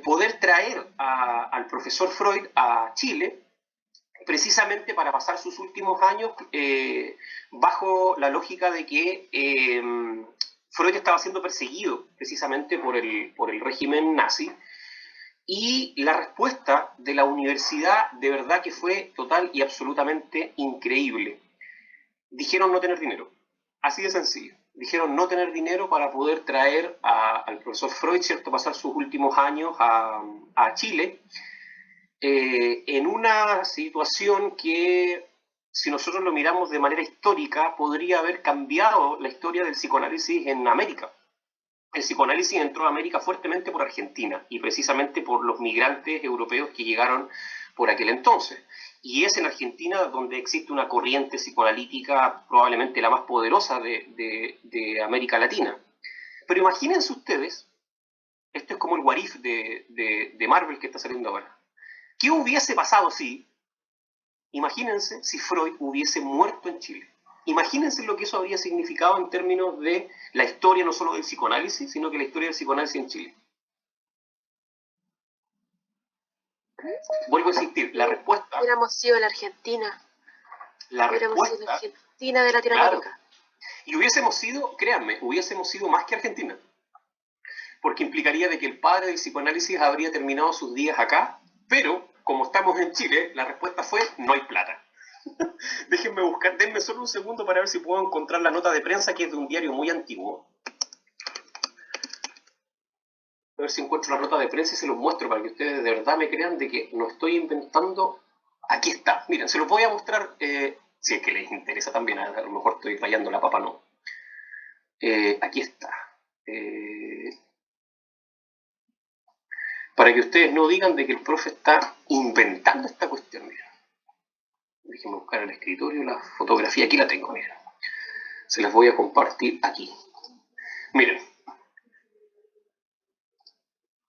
Speaker 1: poder traer al profesor Freud a Chile, precisamente para pasar sus últimos años bajo la lógica de que Freud estaba siendo perseguido precisamente por el régimen nazi, y la respuesta de la universidad de verdad que fue total y absolutamente increíble. Dijeron no tener dinero, así de sencillo. Dijeron no tener dinero para poder traer al profesor Freud, ¿cierto?, pasar sus últimos años a Chile, en una situación que, si nosotros lo miramos de manera histórica, podría haber cambiado la historia del psicoanálisis en América. El psicoanálisis entró a América fuertemente por Argentina y precisamente por los migrantes europeos que llegaron por aquel entonces. Y es en Argentina donde existe una corriente psicoanalítica probablemente la más poderosa de América Latina. Pero imagínense ustedes, esto es como el what if de Marvel que está saliendo ahora. ¿Qué hubiese pasado si, imagínense si Freud hubiese muerto en Chile? Imagínense lo que eso habría significado en términos de la historia no solo del psicoanálisis, sino que la historia del psicoanálisis en Chile. Vuelvo a insistir, la respuesta...
Speaker 2: Hubiéramos sido la Argentina. Hubiéramos sido la Argentina de Latinoamérica.
Speaker 1: Claro, y hubiésemos sido, créanme, hubiésemos sido más que Argentina. Porque implicaría de que el padre del psicoanálisis habría terminado sus días acá, pero como estamos en Chile, la respuesta fue no hay plata. Déjenme buscar, denme solo un segundo para ver si puedo encontrar la nota de prensa, que es de un diario muy antiguo. A ver si encuentro la nota de prensa y se los muestro para que ustedes de verdad me crean de que no estoy inventando. Aquí está, miren, se los voy a mostrar, si es que les interesa también, a lo mejor estoy rayando la papa, no. Aquí está. Para que ustedes no digan de que el profe está inventando esta cuestión, miren. Déjenme buscar el escritorio, la fotografía, aquí la tengo, miren. Se las voy a compartir aquí. Miren.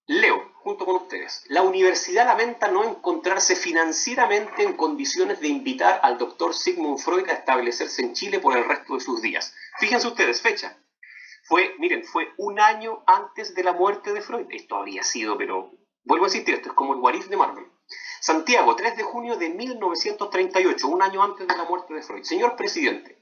Speaker 1: Leo, junto con ustedes. La universidad lamenta no encontrarse financieramente en condiciones de invitar al doctor Sigmund Freud a establecerse en Chile por el resto de sus días. Fíjense ustedes, fecha. Fue un año antes de la muerte de Freud. Esto habría sido, pero vuelvo a insistir, esto es como el what if de Marvel. Santiago, 3 de junio de 1938, un año antes de la muerte de Freud. Señor presidente,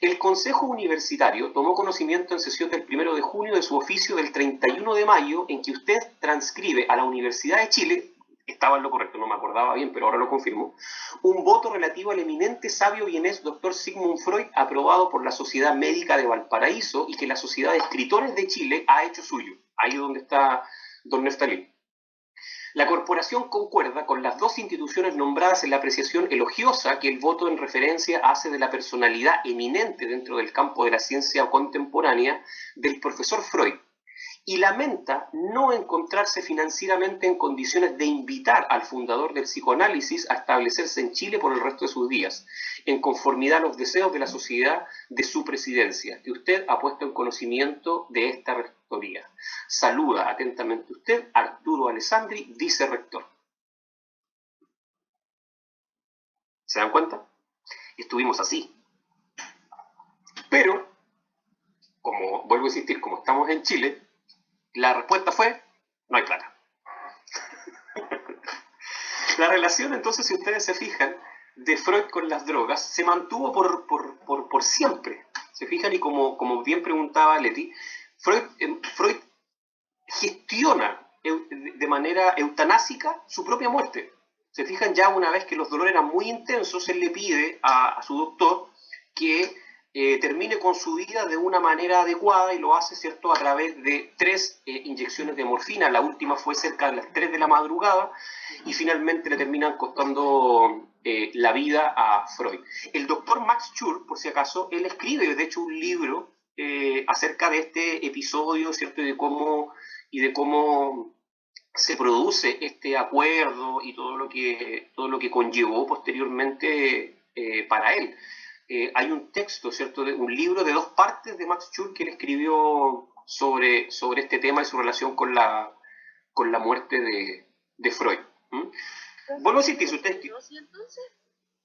Speaker 1: el Consejo Universitario tomó conocimiento en sesión del 1 de junio de su oficio del 31 de mayo en que usted transcribe a la Universidad de Chile, estaba en lo correcto, no me acordaba bien, pero ahora lo confirmo, un voto relativo al eminente sabio vienés Dr. Sigmund Freud, aprobado por la Sociedad Médica de Valparaíso y que la Sociedad de Escritores de Chile ha hecho suyo. Ahí es donde está don Neftalí. La corporación concuerda con las dos instituciones nombradas en la apreciación elogiosa que el voto en referencia hace de la personalidad eminente dentro del campo de la ciencia contemporánea del profesor Freud, y lamenta no encontrarse financieramente en condiciones de invitar al fundador del psicoanálisis a establecerse en Chile por el resto de sus días, en conformidad a los deseos de la sociedad de su presidencia, que usted ha puesto en conocimiento de esta rectoría. Saluda atentamente usted, Arturo Alessandri, vicerrector. ¿Se dan cuenta? Estuvimos así. Pero, como vuelvo a insistir, como estamos en Chile, la respuesta fue, no hay plata. La relación, entonces, si ustedes se fijan, de Freud con las drogas, se mantuvo por siempre. ¿Se fijan? Y como bien preguntaba Leti, Freud gestiona de manera eutanásica su propia muerte. Se fijan, ya una vez que los dolores eran muy intensos, él le pide a su doctor que termine con su vida de una manera adecuada y lo hace, ¿cierto?, a través de 3 inyecciones de morfina. La última fue cerca de las 3 de la madrugada y finalmente le terminan costando la vida a Freud. El doctor Max Schur, por si acaso, él escribe, de hecho, un libro acerca de este episodio, ¿cierto?, y de cómo se produce este acuerdo y todo lo que conllevó posteriormente para él. Hay un texto, ¿cierto?, un libro de 2 partes de Max Schur que él escribió sobre este tema y su relación con la muerte de Freud. Vuelvo a insistir, si usted...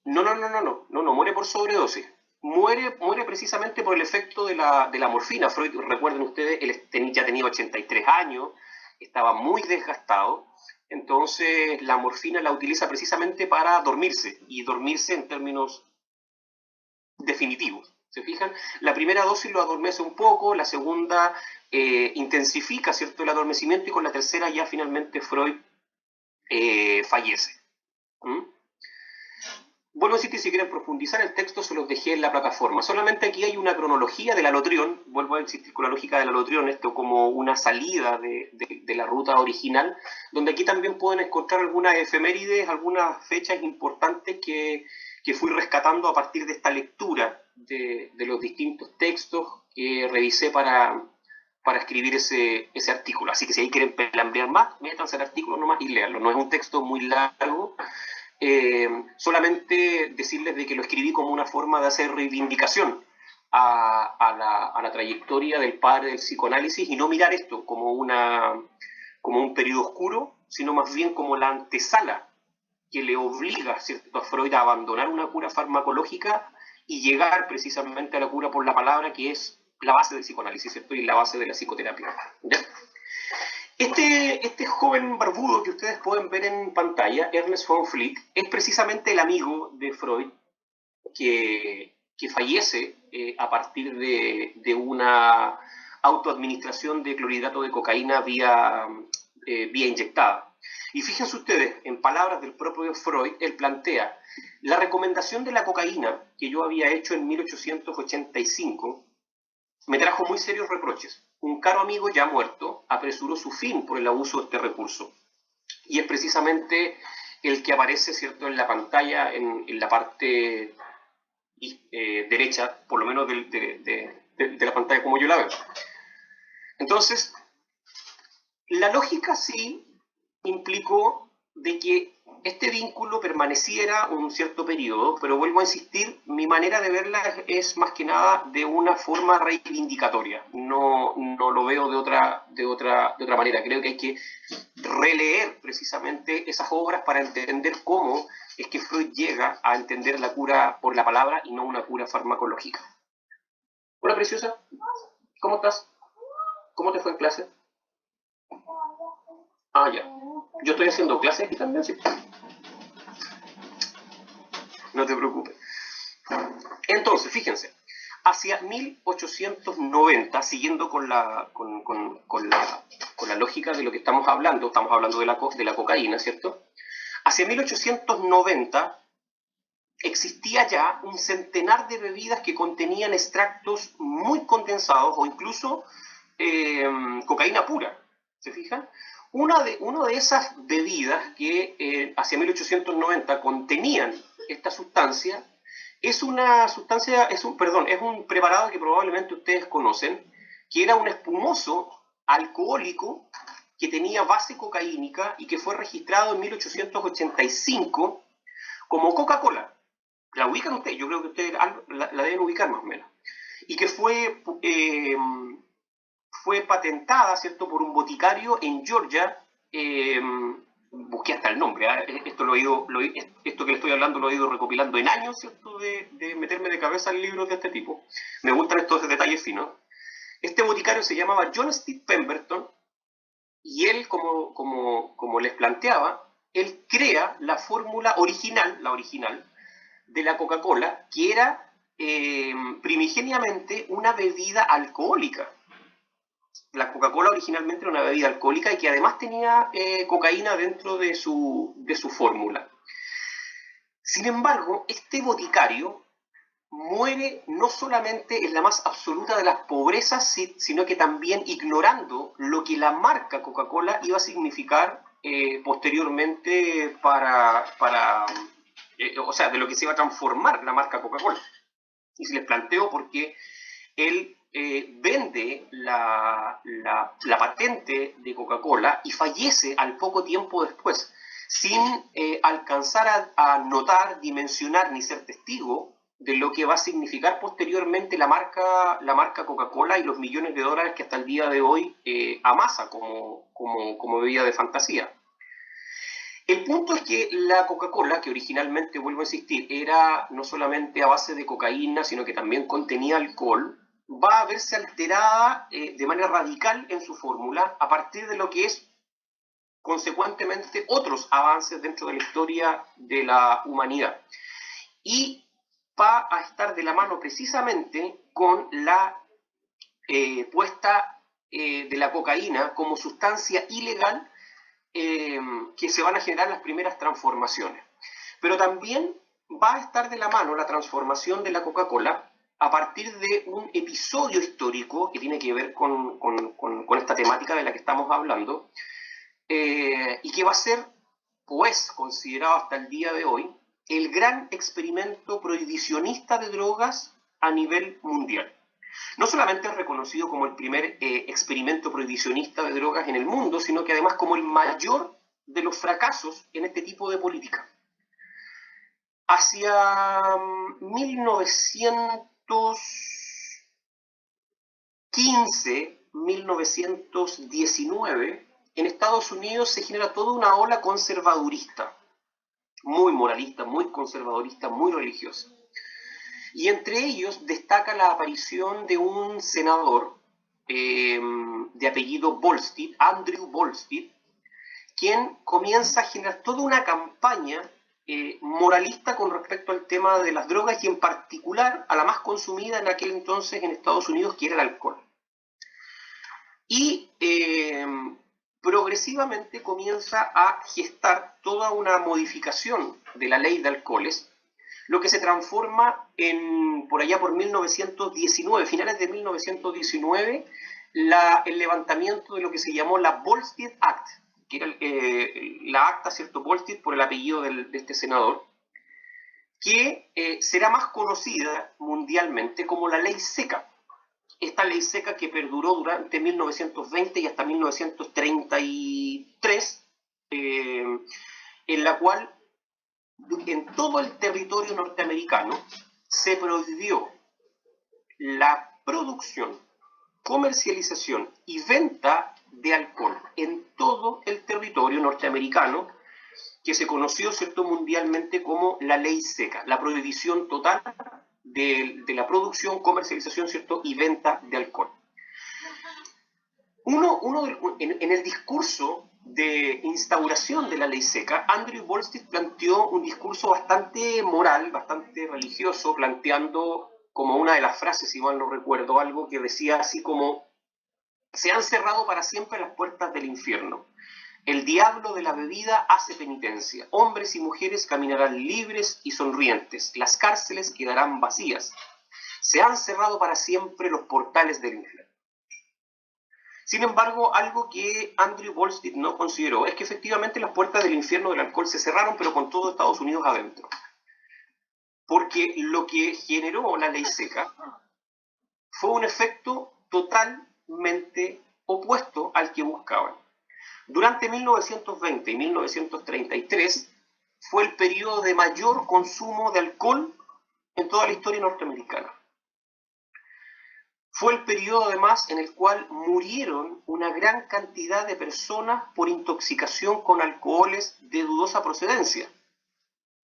Speaker 1: No, muere por sobredosis. Muere precisamente por el efecto de la morfina. Freud, recuerden ustedes, él ya tenía 83 años, estaba muy desgastado, entonces la morfina la utiliza precisamente para dormirse, y dormirse en términos definitivos. ¿Se fijan? La primera dosis lo adormece un poco, la segunda intensifica, ¿cierto?, el adormecimiento, y con la tercera ya finalmente Freud fallece. Vuelvo a decir que si quieren profundizar el texto se los dejé en la plataforma. Solamente aquí hay una cronología del Alotrión, vuelvo a insistir con la lógica del Alotrión, esto como una salida de la ruta original, donde aquí también pueden encontrar algunas efemérides, algunas fechas importantes que fui rescatando a partir de esta lectura de los distintos textos que revisé para escribir ese artículo. Así que si ahí quieren pelambrear más, métanse al artículo nomás y léanlo. No es un texto muy largo, Solamente decirles de que lo escribí como una forma de hacer reivindicación a la trayectoria del padre del psicoanálisis y no mirar esto como un periodo oscuro, sino más bien como la antesala que le obliga, ¿cierto?, a Freud a abandonar una cura farmacológica y llegar precisamente a la cura por la palabra, que es la base del psicoanálisis, ¿cierto?, y la base de la psicoterapia. ¿Ya? Este joven barbudo que ustedes pueden ver en pantalla, Ernest von Vliet, es precisamente el amigo de Freud que fallece a partir de una autoadministración de clorhidrato de cocaína vía inyectada. Y fíjense ustedes, en palabras del propio Freud, él plantea: la recomendación de la cocaína que yo había hecho en 1885 me trajo muy serios reproches. Un caro amigo ya muerto apresuró su fin por el abuso de este recurso. Y es precisamente el que aparece, ¿cierto?, en la pantalla, en la parte derecha, por lo menos de la pantalla como yo la veo. Entonces, la lógica sí implicó de que este vínculo permaneciera un cierto periodo, pero vuelvo a insistir, mi manera de verla es más que nada de una forma reivindicatoria. No lo veo de otra manera. Creo que hay que releer precisamente esas obras para entender cómo es que Freud llega a entender la cura por la palabra y no una cura farmacológica. Hola, preciosa. ¿Cómo estás? ¿Cómo te fue en clase? Ah, ya. Yo estoy haciendo clases aquí también, ¿sí? No te preocupes. Entonces, fíjense, hacia 1890, siguiendo con la lógica de lo que estamos hablando de la cocaína, ¿cierto? Hacia 1890 existía ya un centenar de bebidas que contenían extractos muy condensados o incluso cocaína pura, ¿se fijan? Una de esas bebidas que hacia 1890 contenían esta sustancia es un preparado que probablemente ustedes conocen, que era un espumoso alcohólico que tenía base cocaínica y que fue registrado en 1885 como Coca-Cola. ¿La ubican ustedes? Yo creo que ustedes la deben ubicar más o menos. Y que fue patentada, ¿cierto?, por un boticario en Georgia. Busqué hasta el nombre, ¿eh? Esto que le estoy hablando lo he ido recopilando en años, ¿cierto?, de meterme de cabeza en libros de este tipo. Me gustan estos detalles finos. Este boticario se llamaba John Steve Pemberton y él, como les planteaba, él crea la fórmula original, de la Coca-Cola, que era primigeniamente una bebida alcohólica. La Coca-Cola originalmente era una bebida alcohólica y que además tenía cocaína dentro de su fórmula. Sin embargo, este boticario muere no solamente en la más absoluta de las pobrezas, sino que también ignorando lo que la marca Coca-Cola iba a significar posteriormente o sea, de lo que se iba a transformar la marca Coca-Cola. Y se les planteo por qué él vende la patente de Coca-Cola y fallece al poco tiempo después, sin alcanzar a notar, dimensionar ni ser testigo de lo que va a significar posteriormente la marca Coca-Cola y los millones de dólares que hasta el día de hoy amasa como bebida de fantasía. El punto es que la Coca-Cola, que originalmente, vuelvo a insistir, era no solamente a base de cocaína, sino que también contenía alcohol, va a verse alterada de manera radical en su fórmula a partir de lo que es, consecuentemente, otros avances dentro de la historia de la humanidad. Y va a estar de la mano precisamente con la puesta de la cocaína como sustancia ilegal, que se van a generar las primeras transformaciones. Pero también va a estar de la mano la transformación de la Coca-Cola a partir de un episodio histórico que tiene que ver con esta temática de la que estamos hablando, y que va a ser, pues, considerado hasta el día de hoy el gran experimento prohibicionista de drogas a nivel mundial. No solamente es reconocido como el primer experimento prohibicionista de drogas en el mundo, sino que además como el mayor de los fracasos en este tipo de política. hacia 1915, 1919, en Estados Unidos se genera toda una ola conservadurista, muy moralista, muy conservadorista, muy religiosa. Y entre ellos destaca la aparición de un senador de apellido Volstead, Andrew Volstead, quien comienza a generar toda una campaña moralista con respecto al tema de las drogas y en particular a la más consumida en aquel entonces en Estados Unidos, que era el alcohol. Y progresivamente comienza a gestar toda una modificación de la ley de alcoholes, lo que se transforma en, por allá por 1919, finales de 1919, el levantamiento de lo que se llamó la Volstead Act, que era la acta, ¿cierto?, Volstead, por el apellido de este senador, que será más conocida mundialmente como la ley seca. Esta ley seca que perduró durante 1920 y hasta 1933, en la cual en todo el territorio norteamericano se prohibió la producción, comercialización y venta de alcohol en todo el territorio norteamericano, que se conoció, ¿cierto?, mundialmente como la ley seca, la prohibición total de la producción, comercialización, ¿cierto?, y venta de alcohol. En el discurso de instauración de la ley seca, Andrew Volstead planteó un discurso bastante moral, bastante religioso, planteando como una de las frases, si mal no recuerdo, algo que decía así como: se han cerrado para siempre las puertas del infierno. El diablo de la bebida hace penitencia. Hombres y mujeres caminarán libres y sonrientes. Las cárceles quedarán vacías. Se han cerrado para siempre los portales del infierno. Sin embargo, algo que Andrew Volstead no consideró es que efectivamente las puertas del infierno del alcohol se cerraron, pero con todo Estados Unidos adentro. Porque lo que generó la ley seca fue un efecto totalmente opuesto al que buscaban. Durante 1920 y 1933 fue el periodo de mayor consumo de alcohol en toda la historia norteamericana. Fue el periodo además en el cual murieron una gran cantidad de personas por intoxicación con alcoholes de dudosa procedencia.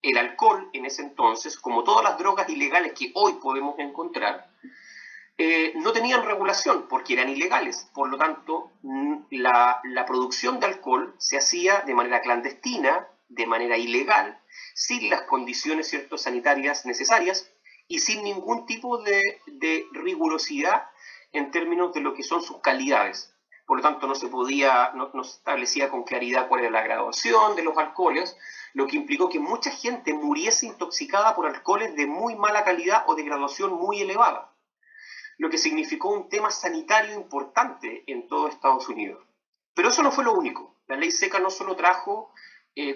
Speaker 1: El alcohol en ese entonces, como todas las drogas ilegales que hoy podemos encontrar, no tenían regulación porque eran ilegales. Por lo tanto, la producción de alcohol se hacía de manera clandestina, de manera ilegal, sin las condiciones, ¿cierto?, sanitarias necesarias y sin ningún tipo de rigurosidad en términos de lo que son sus calidades. Por lo tanto, no se establecía con claridad cuál era la graduación de los alcoholes, lo que implicó que mucha gente muriese intoxicada por alcoholes de muy mala calidad o de graduación muy elevada, lo que significó un tema sanitario importante en todo Estados Unidos. Pero eso no fue lo único. La ley seca no solo trajo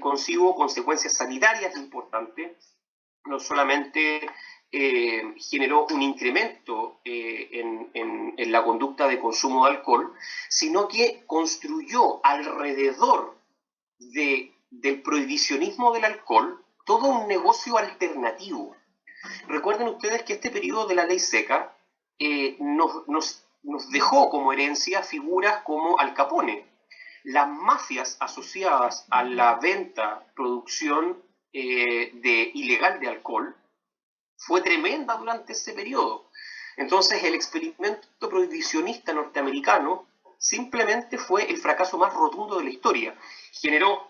Speaker 1: consigo consecuencias sanitarias importantes, no solamente generó un incremento en la conducta de consumo de alcohol, sino que construyó alrededor del prohibicionismo del alcohol todo un negocio alternativo. Recuerden ustedes que este periodo de la ley seca nos dejó como herencia figuras como Al Capone. Las mafias asociadas a la venta, producción ilegal de alcohol fue tremenda durante ese periodo. Entonces el experimento prohibicionista norteamericano simplemente fue el fracaso más rotundo de la historia. Generó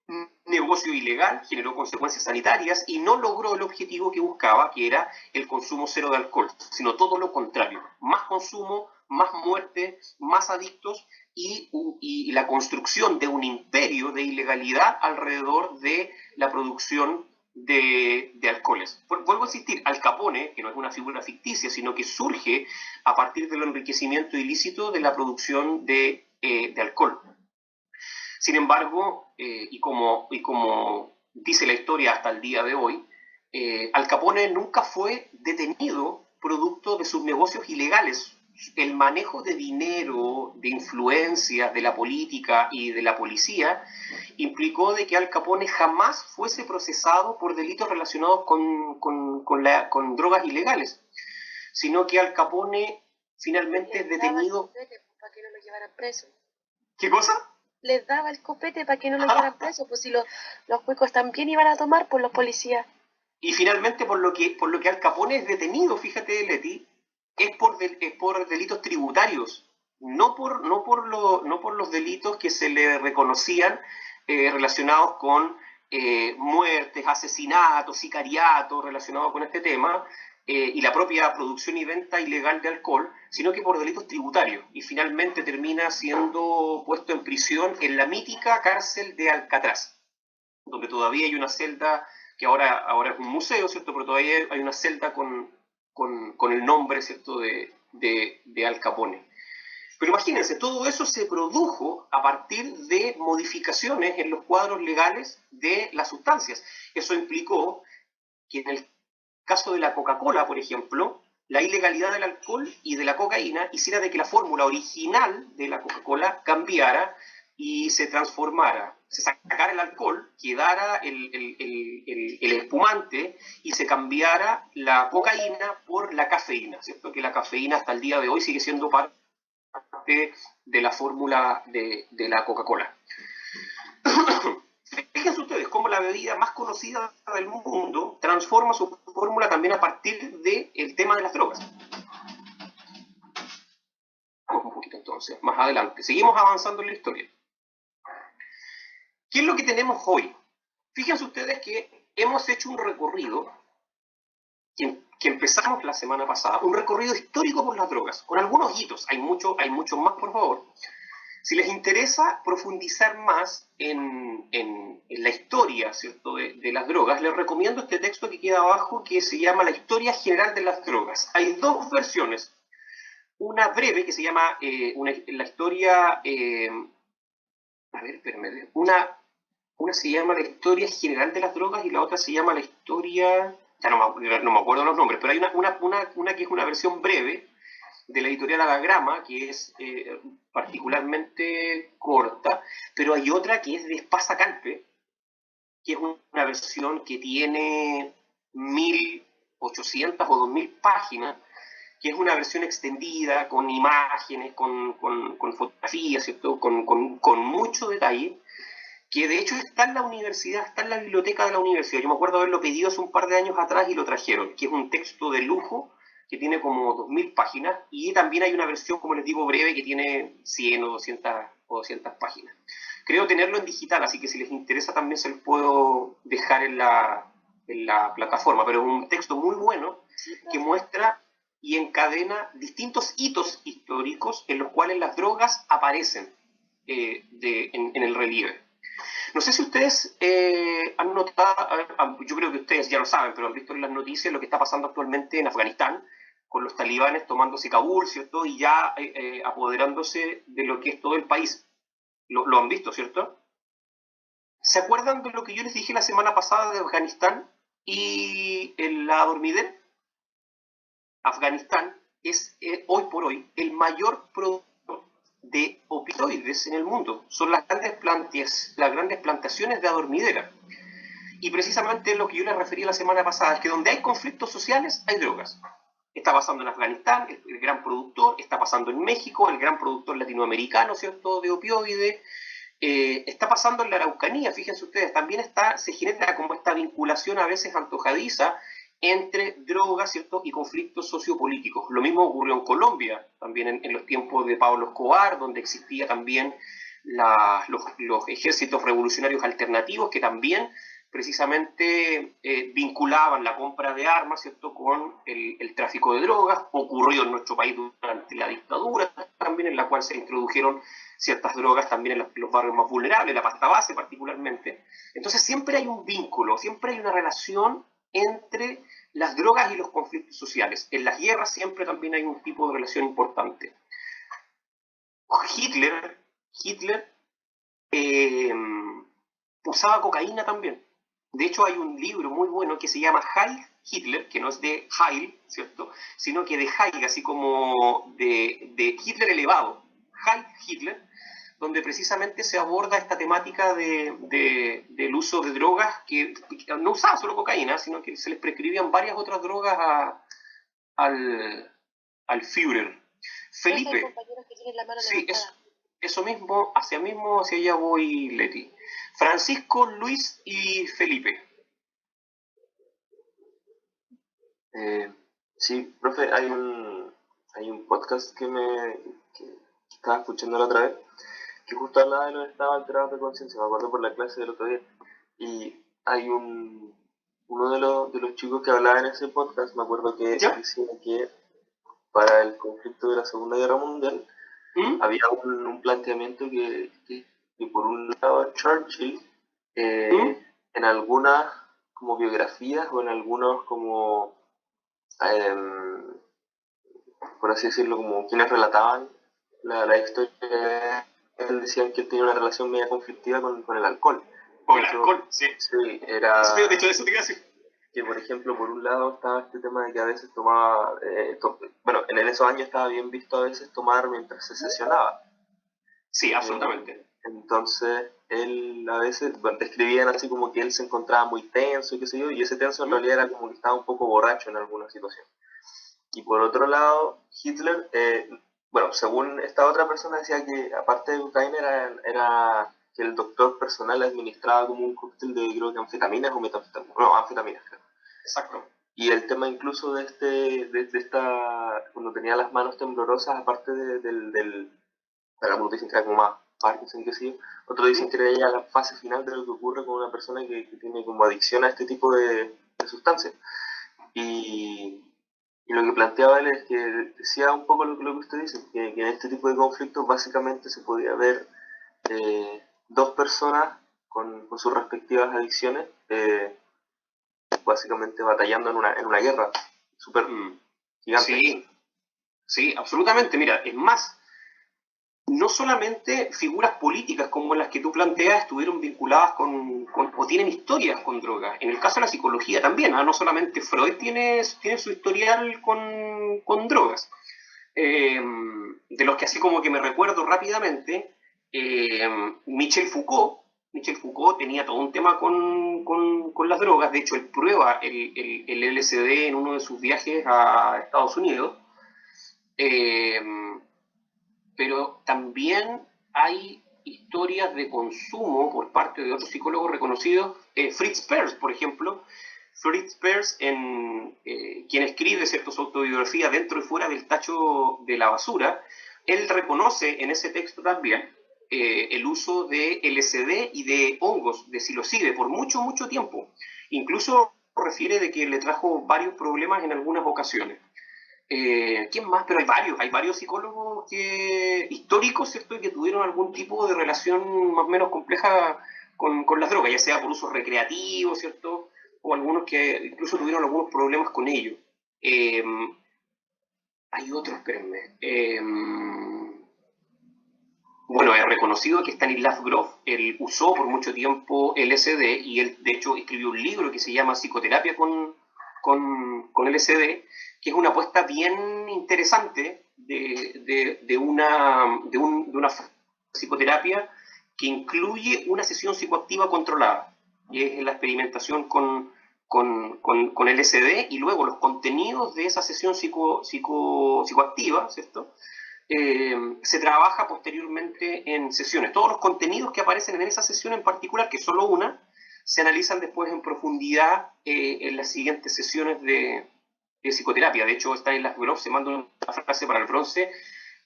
Speaker 1: un negocio ilegal, generó consecuencias sanitarias y no logró el objetivo que buscaba, que era el consumo cero de alcohol, sino todo lo contrario: más consumo, más muerte, más adictos y la construcción de un imperio de ilegalidad alrededor de la producción de alcoholes. Vuelvo a insistir, Al Capone, que no es una figura ficticia, sino que surge a partir del enriquecimiento ilícito de la producción de alcohol. Sin embargo, y como dice la historia hasta el día de hoy, Al Capone nunca fue detenido producto de sus negocios ilegales el manejo de dinero, de influencia de la política y de la policía implicó de que Al Capone jamás fuese procesado por delitos relacionados con drogas ilegales, sino que Al Capone finalmente es detenido.
Speaker 2: Para que no lo llevaran preso.
Speaker 1: ¿Qué cosa?
Speaker 2: Les daba el copete para que no lo llevaran preso, pues si los cuicos también iban a tomar por los policías.
Speaker 1: Y finalmente por lo que Al Capone es detenido, fíjate, Leti, es por delitos tributarios, no por los delitos que se le reconocían relacionados con muertes, asesinatos, sicariatos relacionados con este tema, y la propia producción y venta ilegal de alcohol, sino que por delitos tributarios. Y finalmente termina siendo puesto en prisión en la mítica cárcel de Alcatraz, donde todavía hay una celda que ahora es un museo, ¿cierto? Pero todavía hay una celda con el nombre, ¿cierto?, de Al Capone. Pero imagínense, todo eso se produjo a partir de modificaciones en los cuadros legales de las sustancias. Eso implicó que en el caso de la Coca-Cola, por ejemplo, la ilegalidad del alcohol y de la cocaína hiciera de que la fórmula original de la Coca-Cola cambiara y se transformara, se sacara el alcohol, quedara el espumante y se cambiara la cocaína por la cafeína, ¿cierto? Que la cafeína hasta el día de hoy sigue siendo parte de la fórmula de la Coca-Cola. Fíjense ustedes cómo la bebida más conocida del mundo transforma su fórmula también a partir del tema de las drogas. Vamos un poquito entonces, más adelante. Seguimos avanzando en la historia. ¿Qué es lo que tenemos hoy? Fíjense ustedes que hemos hecho un recorrido que empezamos la semana pasada, un recorrido histórico por las drogas, con algunos hitos. Hay muchos más, por favor. Si les interesa profundizar más en la historia, ¿cierto?, de las drogas, les recomiendo este texto que queda abajo, que se llama La Historia General de las Drogas. Hay dos versiones. Una breve, que se llama la historia... una se llama La Historia General de las Drogas y la otra se llama La Historia... Ya no me acuerdo los nombres, pero hay una que es una versión breve, de la editorial Anagrama, que es particularmente corta, pero hay otra que es de Espasa Calpe, que es una versión que tiene 1800 o 2000 páginas, que es una versión extendida, con imágenes, con fotografías, ¿cierto? Con mucho detalle, que de hecho está en la universidad, está en la biblioteca de la universidad. Yo me acuerdo haberlo pedido hace un par de años atrás y lo trajeron, que es un texto de lujo, que tiene como 2000 páginas, y también hay una versión, como les digo, breve, que tiene 100 o 200 páginas. Creo tenerlo en digital, así que si les interesa también se los puedo dejar en la plataforma, pero es un texto muy bueno que muestra y encadena distintos hitos históricos en los cuales las drogas aparecen en el relieve. No sé si ustedes han notado, yo creo que ustedes ya lo saben, pero han visto en las noticias lo que está pasando actualmente en Afganistán, con los talibanes tomándose Kabul, ¿cierto? Y ya apoderándose de lo que es todo el país. Lo han visto, ¿cierto? ¿Se acuerdan de lo que yo les dije la semana pasada de Afganistán y la dormidera? Afganistán es hoy por hoy el mayor productor de opioides en el mundo. Son las grandes plantaciones de adormidera. Y precisamente lo que yo les refería la semana pasada es que donde hay conflictos sociales hay drogas. Está pasando en Afganistán, el gran productor, está pasando en México, el gran productor latinoamericano, ¿cierto?, de opioides. Está pasando en la Araucanía, fíjense ustedes, también se genera como esta vinculación a veces antojadiza entre drogas, ¿cierto?, y conflictos sociopolíticos. Lo mismo ocurrió en Colombia, también en los tiempos de Pablo Escobar, donde existía también los ejércitos revolucionarios alternativos que también precisamente vinculaban la compra de armas, ¿cierto?, con el tráfico de drogas. Ocurrió en nuestro país durante la dictadura también, en la cual se introdujeron ciertas drogas también en los barrios más vulnerables, la pasta base particularmente. Entonces siempre hay un vínculo, siempre hay una relación entre las drogas y los conflictos sociales. En las guerras siempre también hay un tipo de relación importante. Hitler usaba cocaína también. De hecho, hay un libro muy bueno que se llama Heil Hitler, que no es de Heil, ¿cierto? Sino que de Heil, así como de Hitler elevado, Heil Hitler, donde precisamente se aborda esta temática del uso de drogas, que no usaba solo cocaína, sino que se les prescribían varias otras drogas al Führer. Felipe,
Speaker 2: compañeros que tienen la mano
Speaker 1: sí,
Speaker 2: levantada.
Speaker 1: eso mismo, hacia allá voy, Leti. Francisco, Luis y Felipe.
Speaker 3: Sí, profe, hay un podcast que estaba escuchando la otra vez, que justo hablaba de los estados alterados de conciencia, me acuerdo por la clase del otro día, y hay uno de los chicos que hablaba en ese podcast, me acuerdo que
Speaker 1: ¿Ya?
Speaker 3: decía que para el conflicto de la Segunda Guerra Mundial
Speaker 1: ¿Mm?
Speaker 3: había un planteamiento que por un lado Churchill,
Speaker 1: ¿Mm?
Speaker 3: en algunas como biografías o en algunos como em, por así decirlo, como quienes relataban la historia, él decían que él tenía una relación media conflictiva con el alcohol.
Speaker 1: Con
Speaker 3: De
Speaker 1: el
Speaker 3: hecho,
Speaker 1: alcohol, sí.
Speaker 3: sí, era
Speaker 1: De hecho, de eso te iba a decir.
Speaker 3: que, por ejemplo, por un lado estaba este tema de que a veces tomaba, bueno, en esos años estaba bien visto a veces tomar mientras se sesionaba.
Speaker 1: Sí, absolutamente.
Speaker 3: Entonces, él a veces, bueno, describían así como que él se encontraba muy tenso y qué sé yo, y ese tenso en realidad era como que estaba un poco borracho en alguna situación. Y por otro lado, Hitler, bueno, según esta otra persona decía que aparte de cocaína era que el doctor personal administraba como un cóctel de, creo que anfetaminas o metanfetaminas, no, anfetaminas, creo.
Speaker 1: Exacto.
Speaker 3: Y el tema incluso de esta, cuando tenía las manos temblorosas, aparte algunos dicen que era como más Parkinson, que sí, otros dicen que era ya la fase final de lo que ocurre con una persona que tiene como adicción a este tipo de sustancias. Y lo que planteaba él es que decía un poco lo que usted dice, que en este tipo de conflictos básicamente se podía ver dos personas con sus respectivas adicciones, básicamente batallando en una guerra súper gigante.
Speaker 1: Sí, sí, absolutamente. Mira, es más, no solamente figuras políticas como las que tú planteas estuvieron vinculadas o tienen historias con drogas. En el caso de la psicología también, ¿ah? No solamente Freud tiene su historial con drogas. De los que así como que me recuerdo rápidamente, Michel Foucault. Michel Foucault tenía todo un tema con las drogas. De hecho, él prueba el LSD en uno de sus viajes a Estados Unidos. Eh, pero también hay historias de consumo por parte de otros psicólogos reconocidos. Fritz Perls, por ejemplo. Fritz Perls, quien escribe su autobiografía Dentro y fuera del tacho de la basura, él reconoce en ese texto también el uso de LSD y de hongos, de psilocibe, por mucho, mucho tiempo. Incluso refiere de que le trajo varios problemas en algunas ocasiones. ¿Quién más? Pero hay varios psicólogos históricos, ¿cierto?, que tuvieron algún tipo de relación más o menos compleja con las drogas, ya sea por usos recreativos, ¿cierto? O algunos que incluso tuvieron algunos problemas con ello. Eh, Hay otros, espérenme. Bueno, es reconocido que Stanislav Grof él usó por mucho tiempo LSD y él de hecho escribió un libro que se llama Psicoterapia con LSD, que es una apuesta bien interesante de una psicoterapia que incluye una sesión psicoactiva controlada, que es la experimentación con LSD y luego los contenidos de esa sesión psicoactiva, ¿cierto? Se trabaja posteriormente en sesiones. Todos los contenidos que aparecen en esa sesión en particular, que es solo una, se analizan después en profundidad en las siguientes sesiones de psicoterapia. De hecho, Stanislav Grof se manda una frase para el bronce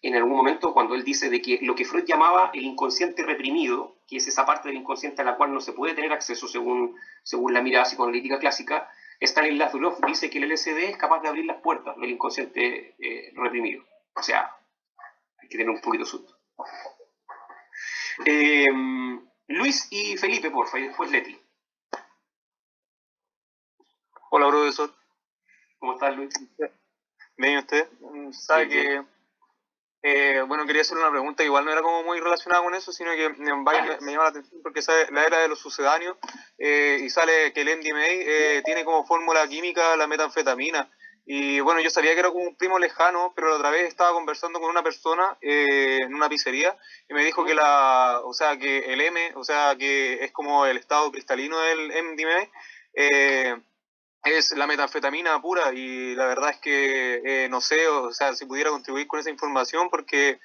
Speaker 1: en algún momento cuando él dice de que lo que Freud llamaba el inconsciente reprimido, que es esa parte del inconsciente a la cual no se puede tener acceso según la mirada psicoanalítica clásica, Stanislav Grof dice que el LSD es capaz de abrir las puertas del inconsciente reprimido. O sea, hay que tener un poquito de susto. Luis y Felipe, porfa, y después Leti.
Speaker 4: Hola, profesor.
Speaker 1: ¿Cómo estás, Luis?
Speaker 4: Bien, ¿y usted? Sabe
Speaker 1: Bien,
Speaker 4: que Bueno, quería hacer una pregunta que igual no era como muy relacionada con eso, sino que me llama la atención porque sale la era de los sucedáneos y sale que el MDMA tiene como fórmula química la metanfetamina. Y bueno, yo sabía que era como un primo lejano, pero la otra vez estaba conversando con una persona en una pizzería y me dijo que o sea, que el M, o sea, que es como el estado cristalino del MDMA, es la metanfetamina pura y la verdad es que no sé, o sea, si pudiera contribuir con esa información porque,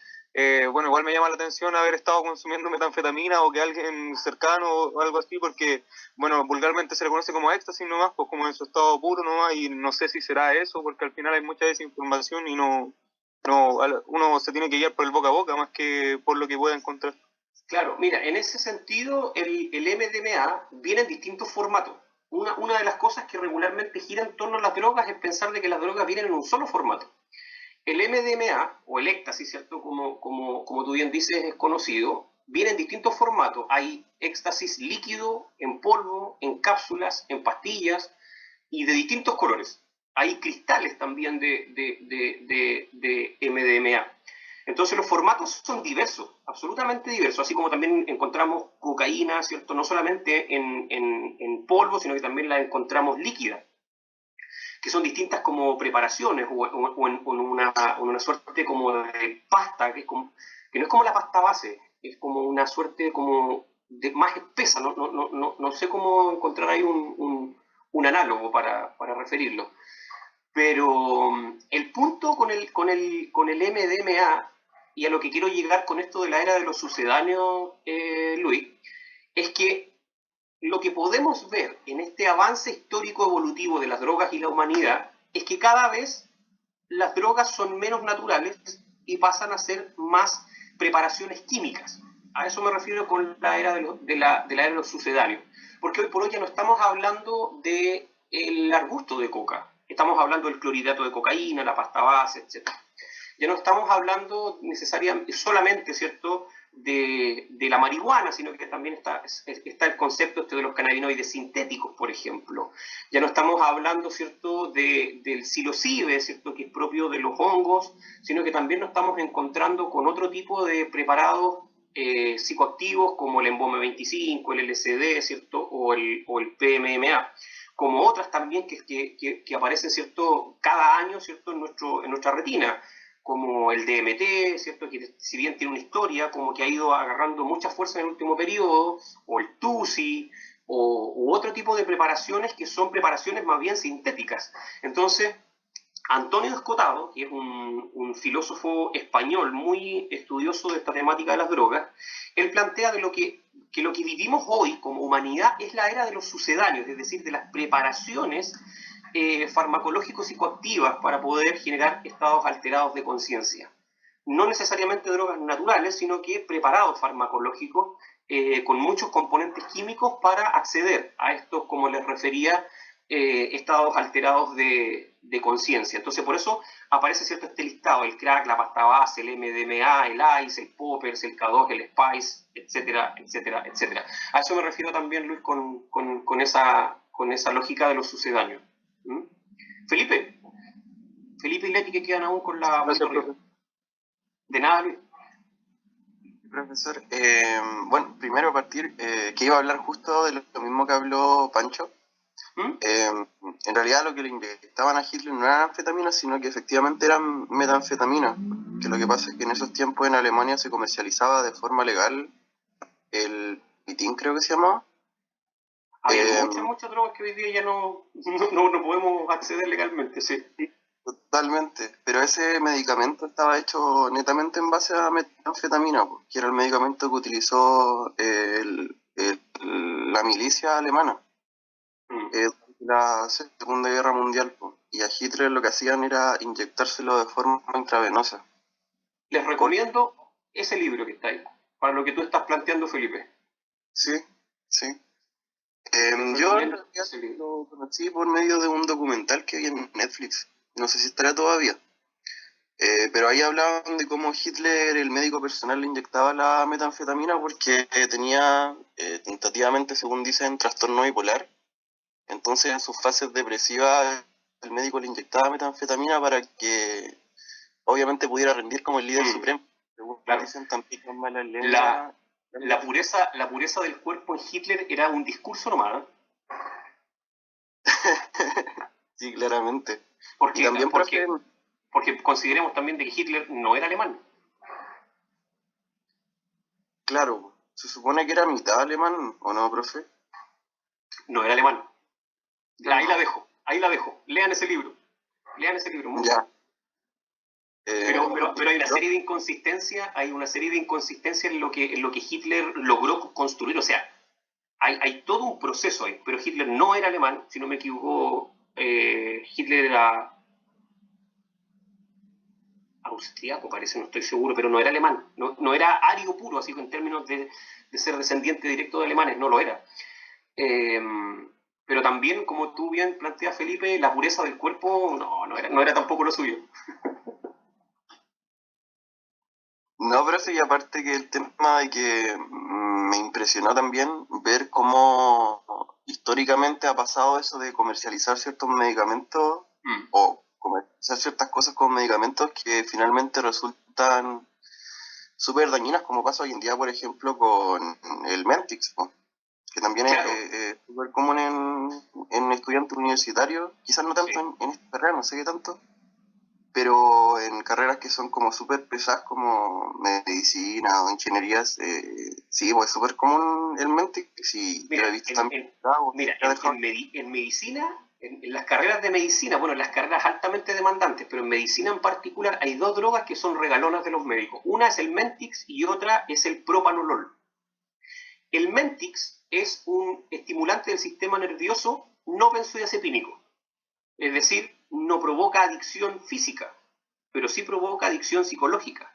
Speaker 4: bueno, igual me llama la atención haber estado consumiendo metanfetamina o que alguien cercano o algo así porque, bueno, vulgarmente se le conoce como éxtasis nomás, pues como en su estado puro nomás y no sé si será eso porque al final hay mucha desinformación y uno se tiene que guiar por el boca a boca más que por lo que pueda encontrar.
Speaker 1: Claro, mira, en ese sentido el MDMA viene en distintos formatos. Una de las cosas que regularmente gira en torno a las drogas es pensar de que las drogas vienen en un solo formato. El MDMA, o el éxtasis, ¿cierto? Como tú bien dices, es conocido, viene en distintos formatos. Hay éxtasis líquido, en polvo, en cápsulas, en pastillas y de distintos colores. Hay cristales también de MDMA. Entonces los formatos son diversos, absolutamente diversos, así como también encontramos cocaína, ¿cierto? No solamente en polvo, sino que también la encontramos líquida, que son distintas como preparaciones o en una suerte como de pasta, que no es como la pasta base, es como una suerte como de más espesa, no sé cómo encontrar ahí un análogo para referirlo. Pero el punto con el MDMA y a lo que quiero llegar con esto de la era de los sucedáneos, Luis, es que lo que podemos ver en este avance histórico evolutivo de las drogas y la humanidad es que cada vez las drogas son menos naturales y pasan a ser más preparaciones químicas. A eso me refiero con la era de la era de los sucedáneos. Porque hoy por hoy ya no estamos hablando del arbusto de coca, estamos hablando del clorhidrato de cocaína, la pasta base, etc. Ya no estamos hablando necesariamente solamente, ¿cierto?, de la marihuana, sino que también está el concepto de los cannabinoides sintéticos, por ejemplo. Ya no estamos hablando, ¿cierto?, del psilocibe, ¿cierto?, que es propio de los hongos, sino que también nos estamos encontrando con otro tipo de preparados psicoactivos como el Embome 25, el LSD, ¿cierto?, o el PMMA, como otras también que aparecen, ¿cierto?, cada año, ¿cierto?, en nuestra retina, como el DMT, ¿cierto?, que si bien tiene una historia, como que ha ido agarrando mucha fuerza en el último periodo, o el TUSI, u otro tipo de preparaciones que son preparaciones más bien sintéticas. Entonces, Antonio Escotado, que es un filósofo español muy estudioso de esta temática de las drogas, él plantea que lo que vivimos hoy como humanidad es la era de los sucedáneos, es decir, de las preparaciones farmacológicos psicoactivas para poder generar estados alterados de conciencia. No necesariamente drogas naturales, sino que preparados farmacológicos con muchos componentes químicos para acceder a estos, como les refería, estados alterados de conciencia. Entonces, por eso aparece cierto este listado: el crack, la pasta base, el MDMA, el ICE, el poppers, el K2, el Spice, etcétera, etcétera, etcétera. A eso me refiero también, Luis, con esa lógica de los sucedáneos. ¿Mm? Felipe, Felipe y Leti, que quedan aún con la
Speaker 5: Gracias,
Speaker 1: vuelta
Speaker 5: profe.
Speaker 1: de nada, Luis.
Speaker 5: Profesor, bueno, primero partir, que iba a hablar justo de lo mismo que habló Pancho.
Speaker 1: ¿Mm?
Speaker 5: En realidad lo que le inyectaban a Hitler no eran anfetaminas, sino que efectivamente eran metanfetaminas. Que lo que pasa es que en esos tiempos en Alemania se comercializaba de forma legal el pitín, creo que se llamaba.
Speaker 1: Había muchas drogas que hoy día ya no podemos acceder legalmente, sí.
Speaker 5: Totalmente, pero ese medicamento estaba hecho netamente en base a metanfetamina, que era el medicamento que utilizó la milicia alemana durante la Segunda Guerra Mundial, y a Hitler lo que hacían era inyectárselo de forma intravenosa.
Speaker 1: Les recomiendo ese libro que está ahí, para lo que tú estás planteando, Felipe.
Speaker 5: Sí, sí. Yo en realidad lo conocí por medio de un documental que vi en Netflix, no sé si estará todavía. Pero ahí hablaban de cómo Hitler, el médico personal, le inyectaba la metanfetamina porque tenía, tentativamente, según dicen, trastorno bipolar. Entonces, en sus fases depresivas, el médico le inyectaba metanfetamina para que obviamente pudiera rendir como el líder
Speaker 1: Mm.
Speaker 5: supremo. Según
Speaker 1: Claro.
Speaker 5: dicen también malas lenguas.
Speaker 1: La pureza del cuerpo en Hitler era un discurso nomás, ¿eh?
Speaker 5: Sí, claramente.
Speaker 1: Porque,
Speaker 5: Y también,
Speaker 1: porque,
Speaker 5: profe,
Speaker 1: porque consideremos también de que Hitler no era alemán.
Speaker 5: claro, se supone que era mitad alemán, ¿o no, profe?
Speaker 1: No era alemán. Ahí la dejo. Lean ese libro. Muy
Speaker 5: Ya.
Speaker 1: bueno. Pero hay una serie de inconsistencias, en lo que Hitler logró construir. O sea, hay todo un proceso ahí, pero Hitler no era alemán, si no me equivoco. Hitler era austriaco, parece, no estoy seguro, pero no era alemán, no era ario puro, así que en términos de ser descendiente directo de alemanes, no lo era. Pero también, como tú bien planteas, Felipe, la pureza del cuerpo no era tampoco lo suyo.
Speaker 5: No, profe, y aparte que el tema de que me impresionó también ver cómo históricamente ha pasado eso de comercializar ciertos medicamentos o comercializar ciertas cosas con medicamentos que finalmente resultan súper dañinas, como pasa hoy en día, por ejemplo, con el Mentix, ¿no? Que también
Speaker 1: Claro.
Speaker 5: es súper común en estudiantes universitarios, quizás no tanto
Speaker 1: Sí.
Speaker 5: en esta carrera, no sé qué tanto, pero en carreras que son como súper pesadas como medicina o ingenierías, sí, pues es súper común el Mentix y yo
Speaker 1: Mira,
Speaker 5: he visto también.
Speaker 1: en medicina, en las carreras de medicina, bueno, en las carreras altamente demandantes, pero en medicina en particular hay dos drogas que son regalonas de los médicos. Una es el Mentix y otra es el propanolol. El Mentix es un estimulante del sistema nervioso no benzodiazepínico, es decir, no provoca adicción física, pero sí provoca adicción psicológica.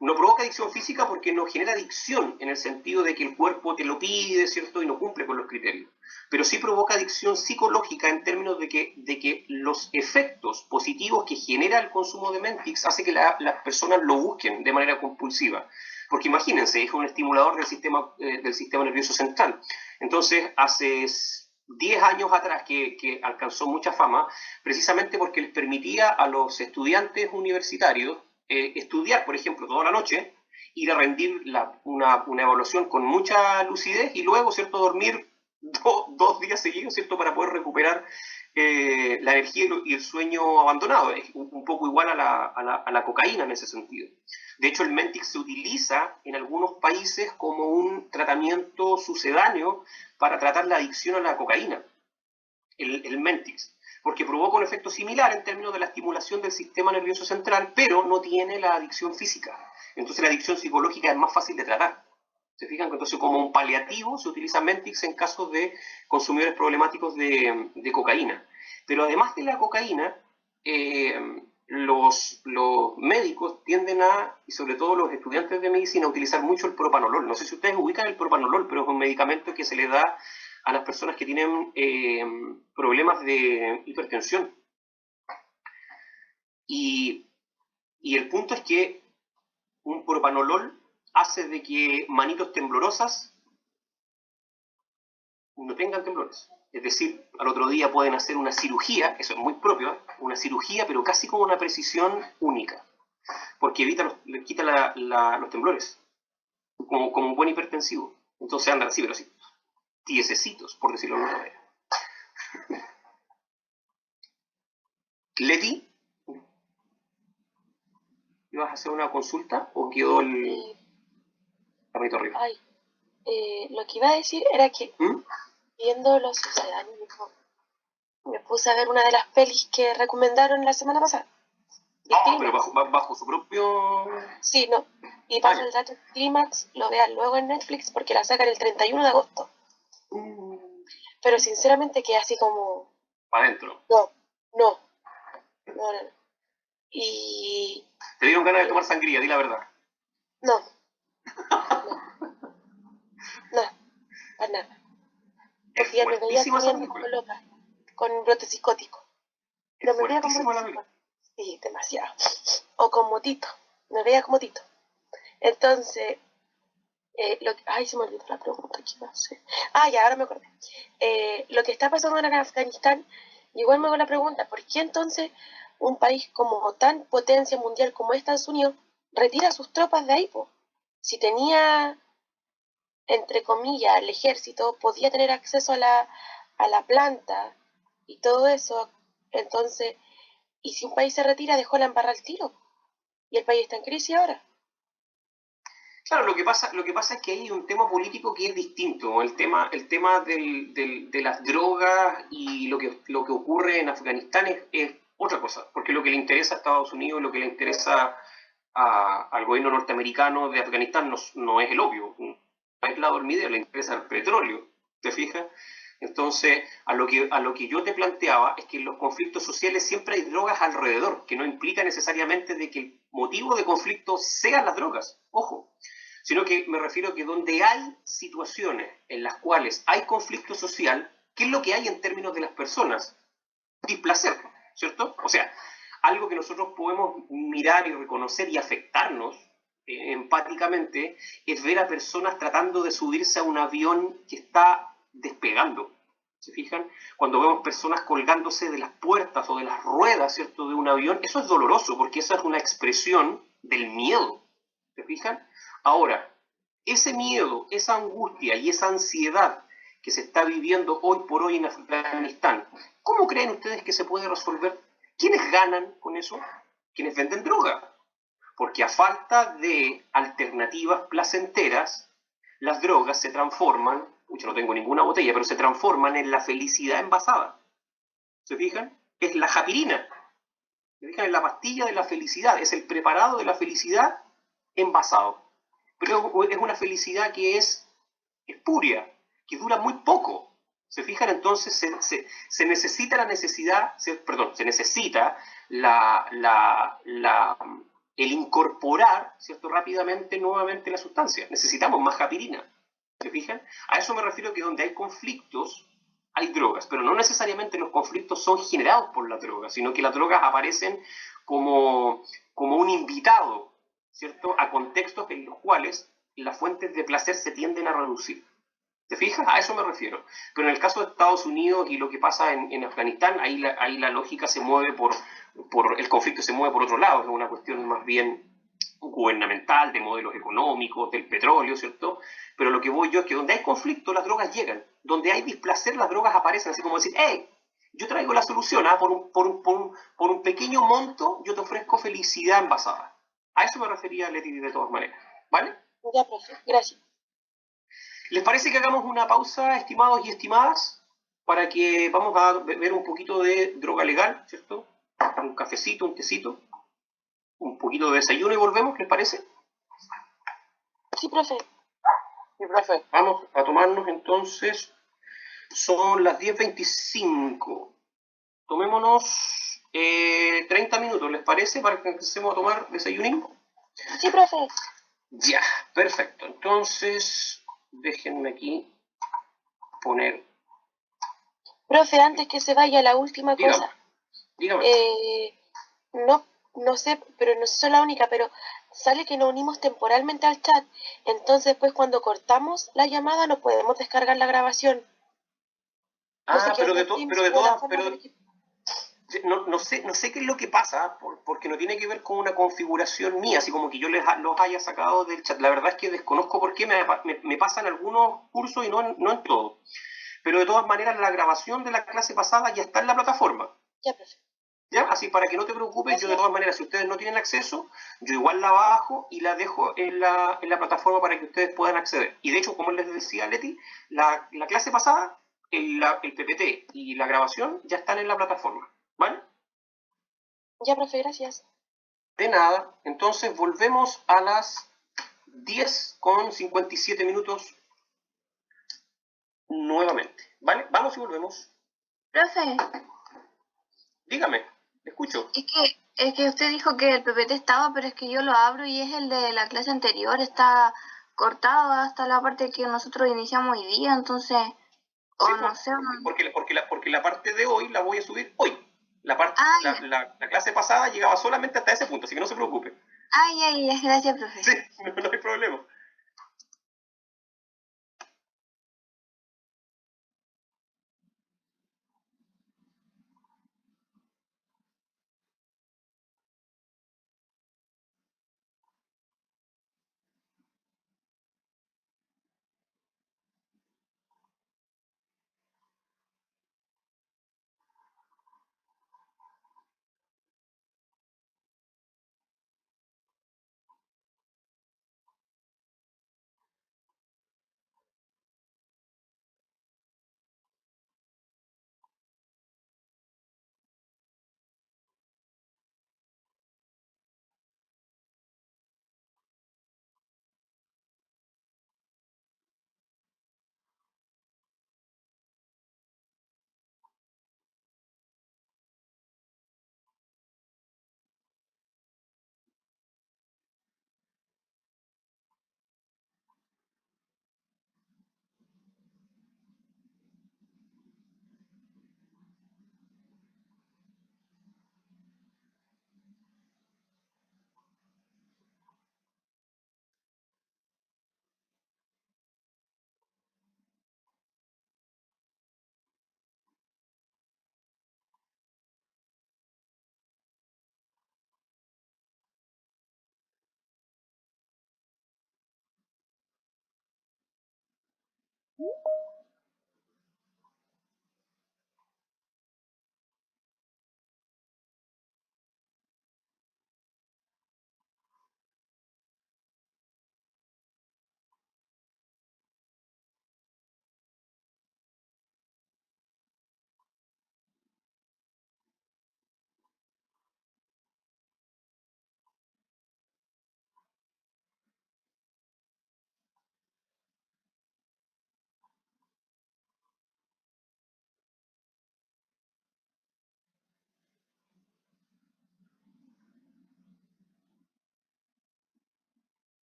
Speaker 1: No provoca adicción física porque no genera adicción en el sentido de que el cuerpo te lo pide, ¿cierto? Y no cumple con los criterios. Pero sí provoca adicción psicológica en términos de que los efectos positivos que genera el consumo de Mentix hace que las personas lo busquen de manera compulsiva. Porque imagínense, es un estimulador del sistema nervioso central. Entonces, hace 10 años atrás que alcanzó mucha fama, precisamente porque les permitía a los estudiantes universitarios estudiar, por ejemplo, toda la noche, ir a rendir una evaluación con mucha lucidez y luego, ¿cierto?, dormir 2 días seguidos, ¿cierto?, para poder recuperar la energía y el sueño abandonado. Es un poco igual a la cocaína en ese sentido. De hecho, el Mentix se utiliza en algunos países como un tratamiento sucedáneo para tratar la adicción a la cocaína, el Mentix, porque provoca un efecto similar en términos de la estimulación del sistema nervioso central, pero no tiene la adicción física. Entonces la adicción psicológica es más fácil de tratar. ¿Se fijan? Entonces, como un paliativo se utiliza Mentix en casos de consumidores problemáticos de cocaína. Pero además de la cocaína, los médicos tienden y sobre todo los estudiantes de medicina, a utilizar mucho el propanolol. No sé si ustedes ubican el propanolol, pero es un medicamento que se le da a las personas que tienen problemas de hipertensión. Y el punto es que un propanolol hace de que manitos temblorosas no tengan temblores. Es decir, al otro día pueden hacer una cirugía, eso es muy propio, una cirugía, pero casi con una precisión única, porque quita los temblores, como un buen hipertensivo. Entonces andan así, pero sí, tiesecitos, por decirlo de alguna manera. Leti, ¿ibas a hacer una consulta o quedó el carrito arriba?
Speaker 2: Ay, lo que iba a decir era que viendo los sucedáneos, me puse a ver una de las pelis que recomendaron la semana pasada.
Speaker 1: Pero bajo su propio...
Speaker 2: Sí, no. Y paso el dato Clímax, lo vean luego en Netflix porque la sacan el 31 de agosto. Pero sinceramente quedé así como...
Speaker 1: Para adentro.
Speaker 2: No. Y...
Speaker 1: ¿Te dieron ganas de tomar sangría? Di la verdad.
Speaker 2: No, para nada. Porque ya me veía poniendo como loca, con brote psicótico. No me veía como brote psicótico. Sí, demasiado. O con motito. Me veía como Tito. Entonces, ay, se me olvidó la pregunta que iba a hacer. Ya, ahora me acordé. Lo que está pasando en Afganistán, igual me hago la pregunta, ¿por qué entonces un país como tan potencia mundial como Estados Unidos retira sus tropas de ahí, po. Si tenía, entre comillas, el ejército, podía tener acceso a la planta y todo eso, entonces, y si un país se retira, dejó la embarra al tiro. Y el país está en crisis ahora.
Speaker 1: Claro, lo que pasa es que hay un tema político que es distinto. El tema de las drogas y lo que ocurre en Afganistán es otra cosa, porque lo que le interesa a Estados Unidos, lo que le interesa al gobierno norteamericano de Afganistán no es el opio, no es la dormida, le interesa el petróleo, ¿te fijas? Entonces, a lo que yo te planteaba es que en los conflictos sociales siempre hay drogas alrededor, que no implica necesariamente de que el motivo de conflicto sean las drogas, ojo, sino que me refiero a que donde hay situaciones en las cuales hay conflicto social, ¿qué es lo que hay en términos de las personas? Displacer, ¿cierto? O sea, algo que nosotros podemos mirar y reconocer y afectarnos empáticamente es ver a personas tratando de subirse a un avión que está despegando. ¿Se fijan? Cuando vemos personas colgándose de las puertas o de las ruedas, ¿cierto?, de un avión, eso es doloroso porque esa es una expresión del miedo. ¿Se fijan? Ahora, ese miedo, esa angustia y esa ansiedad que se está viviendo hoy por hoy en Afganistán, ¿cómo creen ustedes que se puede resolver? ¿Quiénes ganan con eso? Quienes venden droga. Porque a falta de alternativas placenteras, las drogas se transforman, yo no tengo ninguna botella, pero se transforman en la felicidad envasada. ¿Se fijan? Es la japirina. ¿Se fijan? Es la pastilla de la felicidad, es el preparado de la felicidad envasado. Pero es una felicidad que es espuria, que dura muy poco. ¿Se fijan? Entonces se necesita se necesita el incorporar, ¿cierto?, rápidamente nuevamente la sustancia. Necesitamos más japirina. ¿Se fijan? A eso me refiero que donde hay conflictos, hay drogas, pero no necesariamente los conflictos son generados por las drogas, sino que las drogas aparecen como un invitado, ¿cierto?, a contextos en los cuales las fuentes de placer se tienden a reducir. ¿Te fijas? A eso me refiero. Pero en el caso de Estados Unidos y lo que pasa en Afganistán, ahí la lógica se mueve el conflicto se mueve por otro lado, es una cuestión más bien gubernamental, de modelos económicos, del petróleo, ¿cierto? Pero lo que voy yo es que donde hay conflicto, las drogas llegan. Donde hay displacer, las drogas aparecen, así como decir, hey, yo traigo la solución, por un pequeño monto, yo te ofrezco felicidad envasada. A eso me refería, Leti, de todas maneras. ¿Vale?
Speaker 2: Ya, profe, gracias.
Speaker 1: ¿Les parece que hagamos una pausa, estimados y estimadas? Para que vamos a ver un poquito de droga legal, ¿cierto? Un cafecito, un tecito, un poquito de desayuno y volvemos, ¿les parece?
Speaker 2: Sí, profe.
Speaker 1: Sí, profe. Vamos a tomarnos entonces, son las 10:25. Tomémonos 30 minutos, ¿les parece? Para que empecemos a tomar desayunismo.
Speaker 2: Sí, profe.
Speaker 1: Ya, perfecto. Entonces, déjenme aquí poner...
Speaker 2: Profe, antes que se vaya, la última cosa.
Speaker 1: Dígame.
Speaker 2: No sé, pero no soy la única, pero sale que nos unimos temporalmente al chat. Entonces, después cuando cortamos la llamada, no podemos descargar la grabación.
Speaker 1: No sé no sé qué es lo que pasa, porque no tiene que ver con una configuración mía, así como que yo los haya sacado del chat. La verdad es que desconozco por qué me pasan algunos cursos y no en todos. Pero de todas maneras, la grabación de la clase pasada ya está en la plataforma.
Speaker 2: Ya, profe.
Speaker 1: ¿Ya? Así para que no te preocupes, yo de todas maneras, si ustedes no tienen acceso, yo igual la bajo y la dejo en la plataforma para que ustedes puedan acceder. Y de hecho, como les decía Leti, la clase pasada, el PPT y la grabación ya están en la plataforma. ¿Vale?
Speaker 2: Ya, profe, gracias.
Speaker 1: De nada. Entonces volvemos a las 10:57 nuevamente. ¿Vale? Vamos y volvemos.
Speaker 6: Profe,
Speaker 1: Dígame, escucho.
Speaker 6: es que usted dijo que el PPT estaba, pero es que yo lo abro y es el de la clase anterior, está cortado hasta la parte que nosotros iniciamos hoy día, entonces,
Speaker 1: Sí, no sé. Porque la parte de hoy la voy a subir hoy. La clase pasada llegaba solamente hasta ese punto, así que no se preocupe.
Speaker 6: Ay, gracias, profe.
Speaker 1: Sí, no hay problema.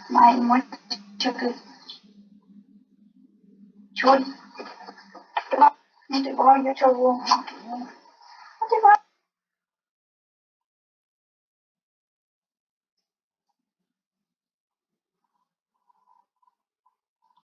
Speaker 6: mucho que chori. No te voy, yo chavo.